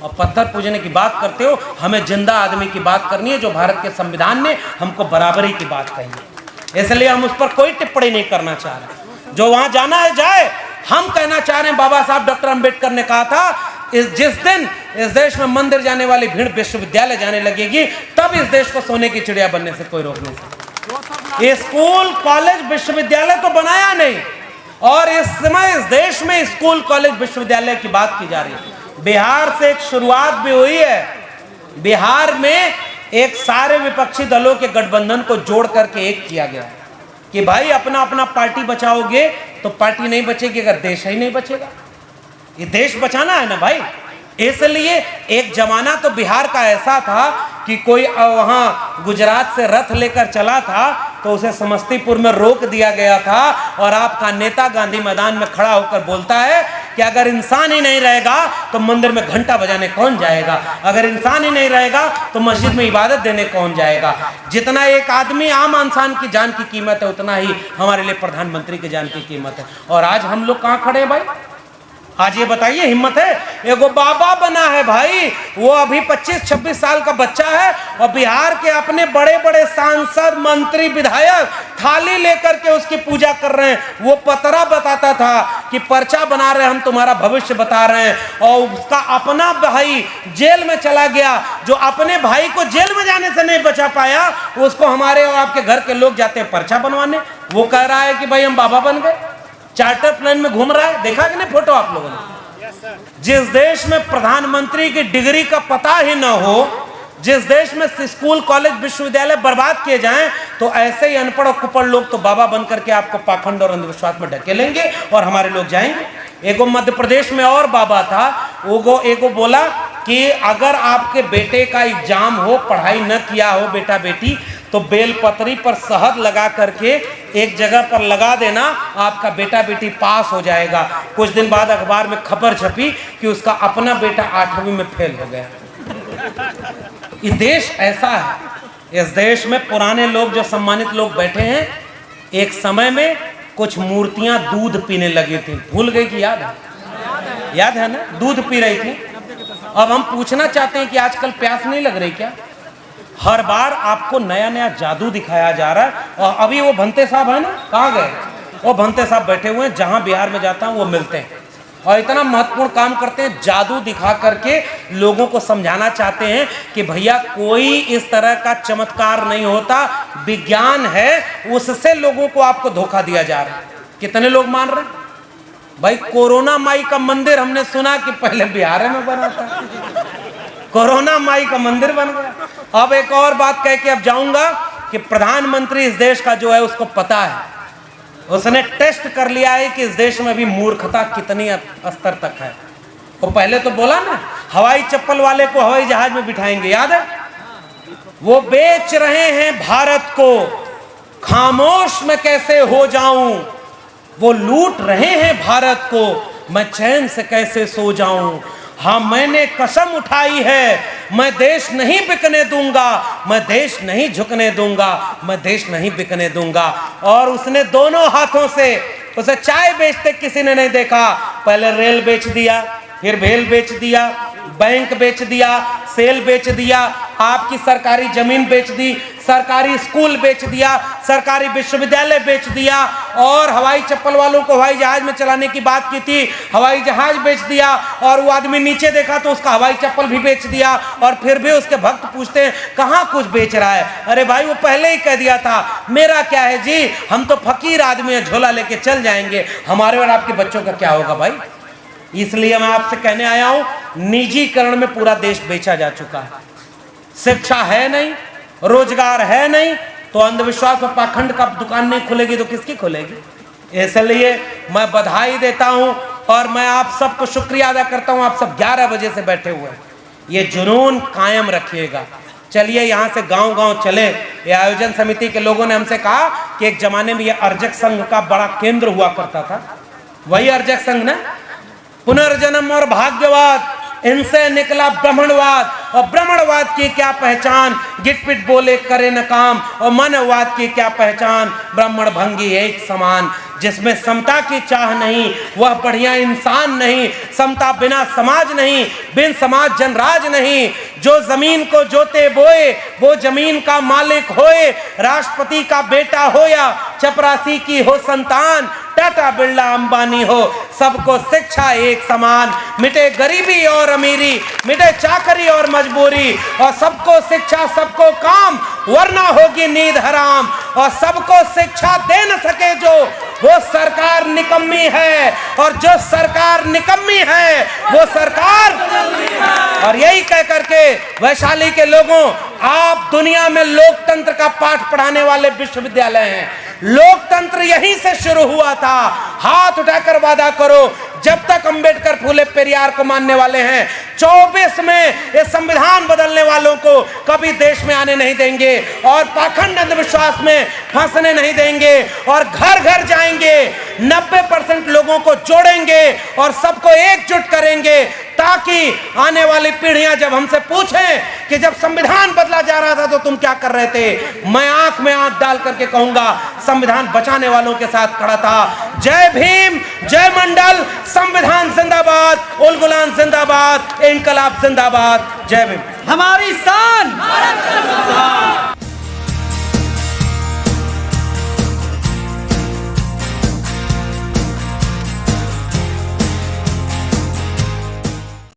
Speaker 1: और पत्थर पूजने की बात करते हो। हमें जिंदा आदमी की बात करनी है, जो भारत के संविधान ने हमको बराबरी की बात कही है। इसलिए हम उस पर कोई टिप्पणी नहीं करना चाह रहे। जो वहां जाना है जाए। हम कहना चाह रहे हैं, बाबा साहब डॉक्टर अंबेडकर ने कहा था, जिस दिन इस देश में मंदिर जाने वाली भीड़ विश्वविद्यालय जाने लगेगी, तब इस देश को सोने की चिड़िया बनने से कोई रोक नहीं सकता। स्कूल, कॉलेज, विश्वविद्यालय तो बनाया नहीं, और इस समय इस देश में स्कूल, कॉलेज, विश्वविद्यालय की बात की जा रही है। बिहार से एक शुरुआत भी हुई है। बिहार में एक सारे विपक्षी दलों के गठबंधन को जोड़ करके एक किया गया कि भाई अपना अपना पार्टी बचाओगे तो पार्टी नहीं बचेगी अगर देश ही नहीं बचेगा। ये देश बचाना है ना भाई। इसलिए एक जमाना तो बिहार का ऐसा था कि कोई वहां गुजरात से रथ लेकर चला था तो उसे समस्तीपुर में रोक दिया गया था, और आपका नेता गांधी मैदान में खड़ा होकर बोलता है कि अगर इंसान ही नहीं रहेगा तो मंदिर में घंटा बजाने कौन जाएगा, अगर इंसान ही नहीं रहेगा तो मस्जिद में इबादत देने कौन जाएगा। जितना एक आदमी, आम इंसान की जान की कीमत है, उतना ही हमारे लिए प्रधानमंत्री की जान की कीमत है। और आज हम लोग कहाँ खड़े हैं भाई? आज ये बताइए, हिम्मत है? एगो बाबा बना है भाई, वो अभी 25-26 साल का बच्चा है, और बिहार के अपने बड़े बड़े सांसद, मंत्री, विधायक थाली लेकर के उसकी पूजा कर रहे हैं। वो पतरा बताता था कि पर्चा बना रहे, हम तुम्हारा भविष्य बता रहे हैं, और उसका अपना भाई जेल में चला गया। जो अपने भाई को जेल में जाने से नहीं बचा पाया, उसको हमारे और आपके घर के लोग जाते हैं पर्चा बनवाने। वो कह रहा है कि भाई हम बाबा बन गए, चार्टर प्लेन में घूम रहा है। देखा कि नहीं फोटो आप लोगों ने? जिस देश में प्रधानमंत्री की डिग्री का पता ही न हो, जिस देश में स्कूल, कॉलेज, विश्वविद्यालय बर्बाद किए जाएं, तो ऐसे ही अनपढ़ और कुपड़ लोग तो बाबा बन करके आपको पाखंड और अंधविश्वास में ढकेलेंगे और हमारे लोग जाएंगे। एक मध्य प्रदेश में और बाबा था, वो एगो बोला कि अगर आपके बेटे का एग्जाम हो, पढ़ाई न किया हो बेटा बेटी, तो बेलपत्री पर शहद लगा करके एक जगह पर लगा देना, आपका बेटा बेटी पास हो जाएगा। कुछ दिन बाद अखबार में खबर छपी कि उसका अपना बेटा 8वीं में फेल हो गया। ये देश ऐसा है। इस देश में पुराने लोग, जो सम्मानित लोग बैठे हैं, एक समय में कुछ मूर्तियां दूध पीने लगी थी। भूल गई कि याद है? याद है ना? दूध पी रही थी। अब हम पूछना चाहते हैं कि आजकल प्यास नहीं लग रही क्या? हर बार आपको नया नया जादू दिखाया जा रहा है। और अभी वो भंते साहब है ना, कहाँ गए? वो भंते साहब बैठे हुए हैं, जहां बिहार में जाता हूं वो मिलते हैं और इतना महत्वपूर्ण काम करते हैं। जादू दिखा करके लोगों को समझाना चाहते हैं कि भैया कोई इस तरह का चमत्कार नहीं होता, विज्ञान है, उससे लोगों को आपको धोखा दिया जा रहा है। कितने लोग मान रहे हैं? भाई कोरोना माई का मंदिर हमने सुना कि पहले बिहार में बना था, कोरोना माई का मंदिर बन गया। अब एक और बात कह के अब जाऊंगा कि प्रधानमंत्री इस देश का जो है उसको पता है, उसने टेस्ट कर लिया है कि इस देश में भी मूर्खता कितनी स्तर तक है। वो पहले तो बोला ना, हवाई चप्पल वाले को हवाई जहाज में बिठाएंगे, याद है? वो बेच रहे हैं भारत को, खामोश मैं कैसे हो जाऊं। वो लूट रहे हैं भारत को, मैं चैन से कैसे सो जाऊं। हाँ, मैंने कसम उठाई है, मैं देश नहीं बिकने दूंगा, मैं देश नहीं झुकने दूंगा, मैं देश नहीं बिकने दूंगा। और उसने दोनों हाथों से, उसे चाय बेचते किसी ने नहीं देखा, पहले रेल बेच दिया, फिर भेल बेच दिया, बैंक बेच दिया, सेल बेच दिया, आपकी सरकारी जमीन बेच दी, सरकारी स्कूल बेच दिया, सरकारी विश्वविद्यालय बेच दिया, और हवाई चप्पल वालों को हवाई जहाज में चलाने की बात की थी, हवाई जहाज बेच दिया, और वो आदमी नीचे देखा तो उसका हवाई चप्पल भी बेच दिया। और फिर भी उसके भक्त पूछते हैं कहाँ कुछ बेच रहा है? अरे भाई वो पहले ही कह दिया था, मेरा क्या है जी, हम तो फकीर आदमी है, झोला लेके चल जाएंगे, हमारे और आपके बच्चों का क्या होगा भाई? इसलिए मैं आपसे कहने आया हूं, निजीकरण में पूरा देश बेचा जा चुका है। शिक्षा है नहीं, रोजगार है नहीं, तो अंधविश्वास और पाखंड का दुकान नहीं खुलेगी तो किसकी खुलेगी? इसलिए मैं बधाई देता हूं और मैं आप सबको शुक्रिया अदा करता हूं। आप सब 11 बजे से बैठे हुए हैं, ये जुनून कायम रखिएगा। चलिए यहाँ से गांव गांव चले। ये आयोजन समिति के लोगों ने हमसे कहा कि एक जमाने में ये अर्जक संघ का बड़ा केंद्र हुआ करता था, वही अर्जक संघ ना, पुनर्जन्म और भाग्यवाद, इनसे निकला ब्राह्मणवाद, और ब्राह्मणवाद की क्या पहचान, गिटपिट बोले करे न काम, और मनवाद की क्या पहचान, ब्राह्मण भंगी एक समान। जिसमें समता की चाह नहीं वह बढ़िया इंसान नहीं, समता बिना समाज नहीं, बिन समाज जनराज नहीं। जो जमीन को जोते बोए वो जमीन का मालिक होए, राष्ट्रपति का बेटा हो या चपरासी की हो संतान, टाटा बिरला अंबानी हो, सबको शिक्षा एक समान। मिटे गरीबी और अमीरी, मिटे चाकरी और मजबूरी, और सबको शिक्षा सबको काम, वरना होगी नींद हराम। और सबको शिक्षा दे न सके जो, वो सरकार निकम्मी है, और जो सरकार निकम्मी है वो सरकार। और यही कह करके वैशाली के लोगों, आप दुनिया में लोकतंत्र का पाठ पढ़ाने वाले विश्वविद्यालय हैं। लोकतंत्र यहीं से शुरू हुआ था। हाथ उठाकर वादा करो, जब तक अंबेडकर फूले पेरियार को मानने वाले हैं, 24 में ये संविधान बदलने वालों को कभी देश में आने नहीं देंगे, और पाखंड अंधविश्वास में फंसने नहीं देंगे, और घर घर जाएंगे, 90% लोगों को जोड़ेंगे और सबको एकजुट करेंगे, ताकि आने वाली पीढ़ियां जब हमसे पूछें कि जब संविधान बदला जा रहा था तो तुम क्या कर रहे थे, मैं आंख में आंख डाल करके कहूंगा संविधान बचाने वालों के साथ खड़ा था। जय भीम, जय मंडल, संविधान जिंदाबाद, उल गुलाम जिंदाबाद, इनकलाब जिंदाबाद, जय भीम।
Speaker 2: हमारी शान।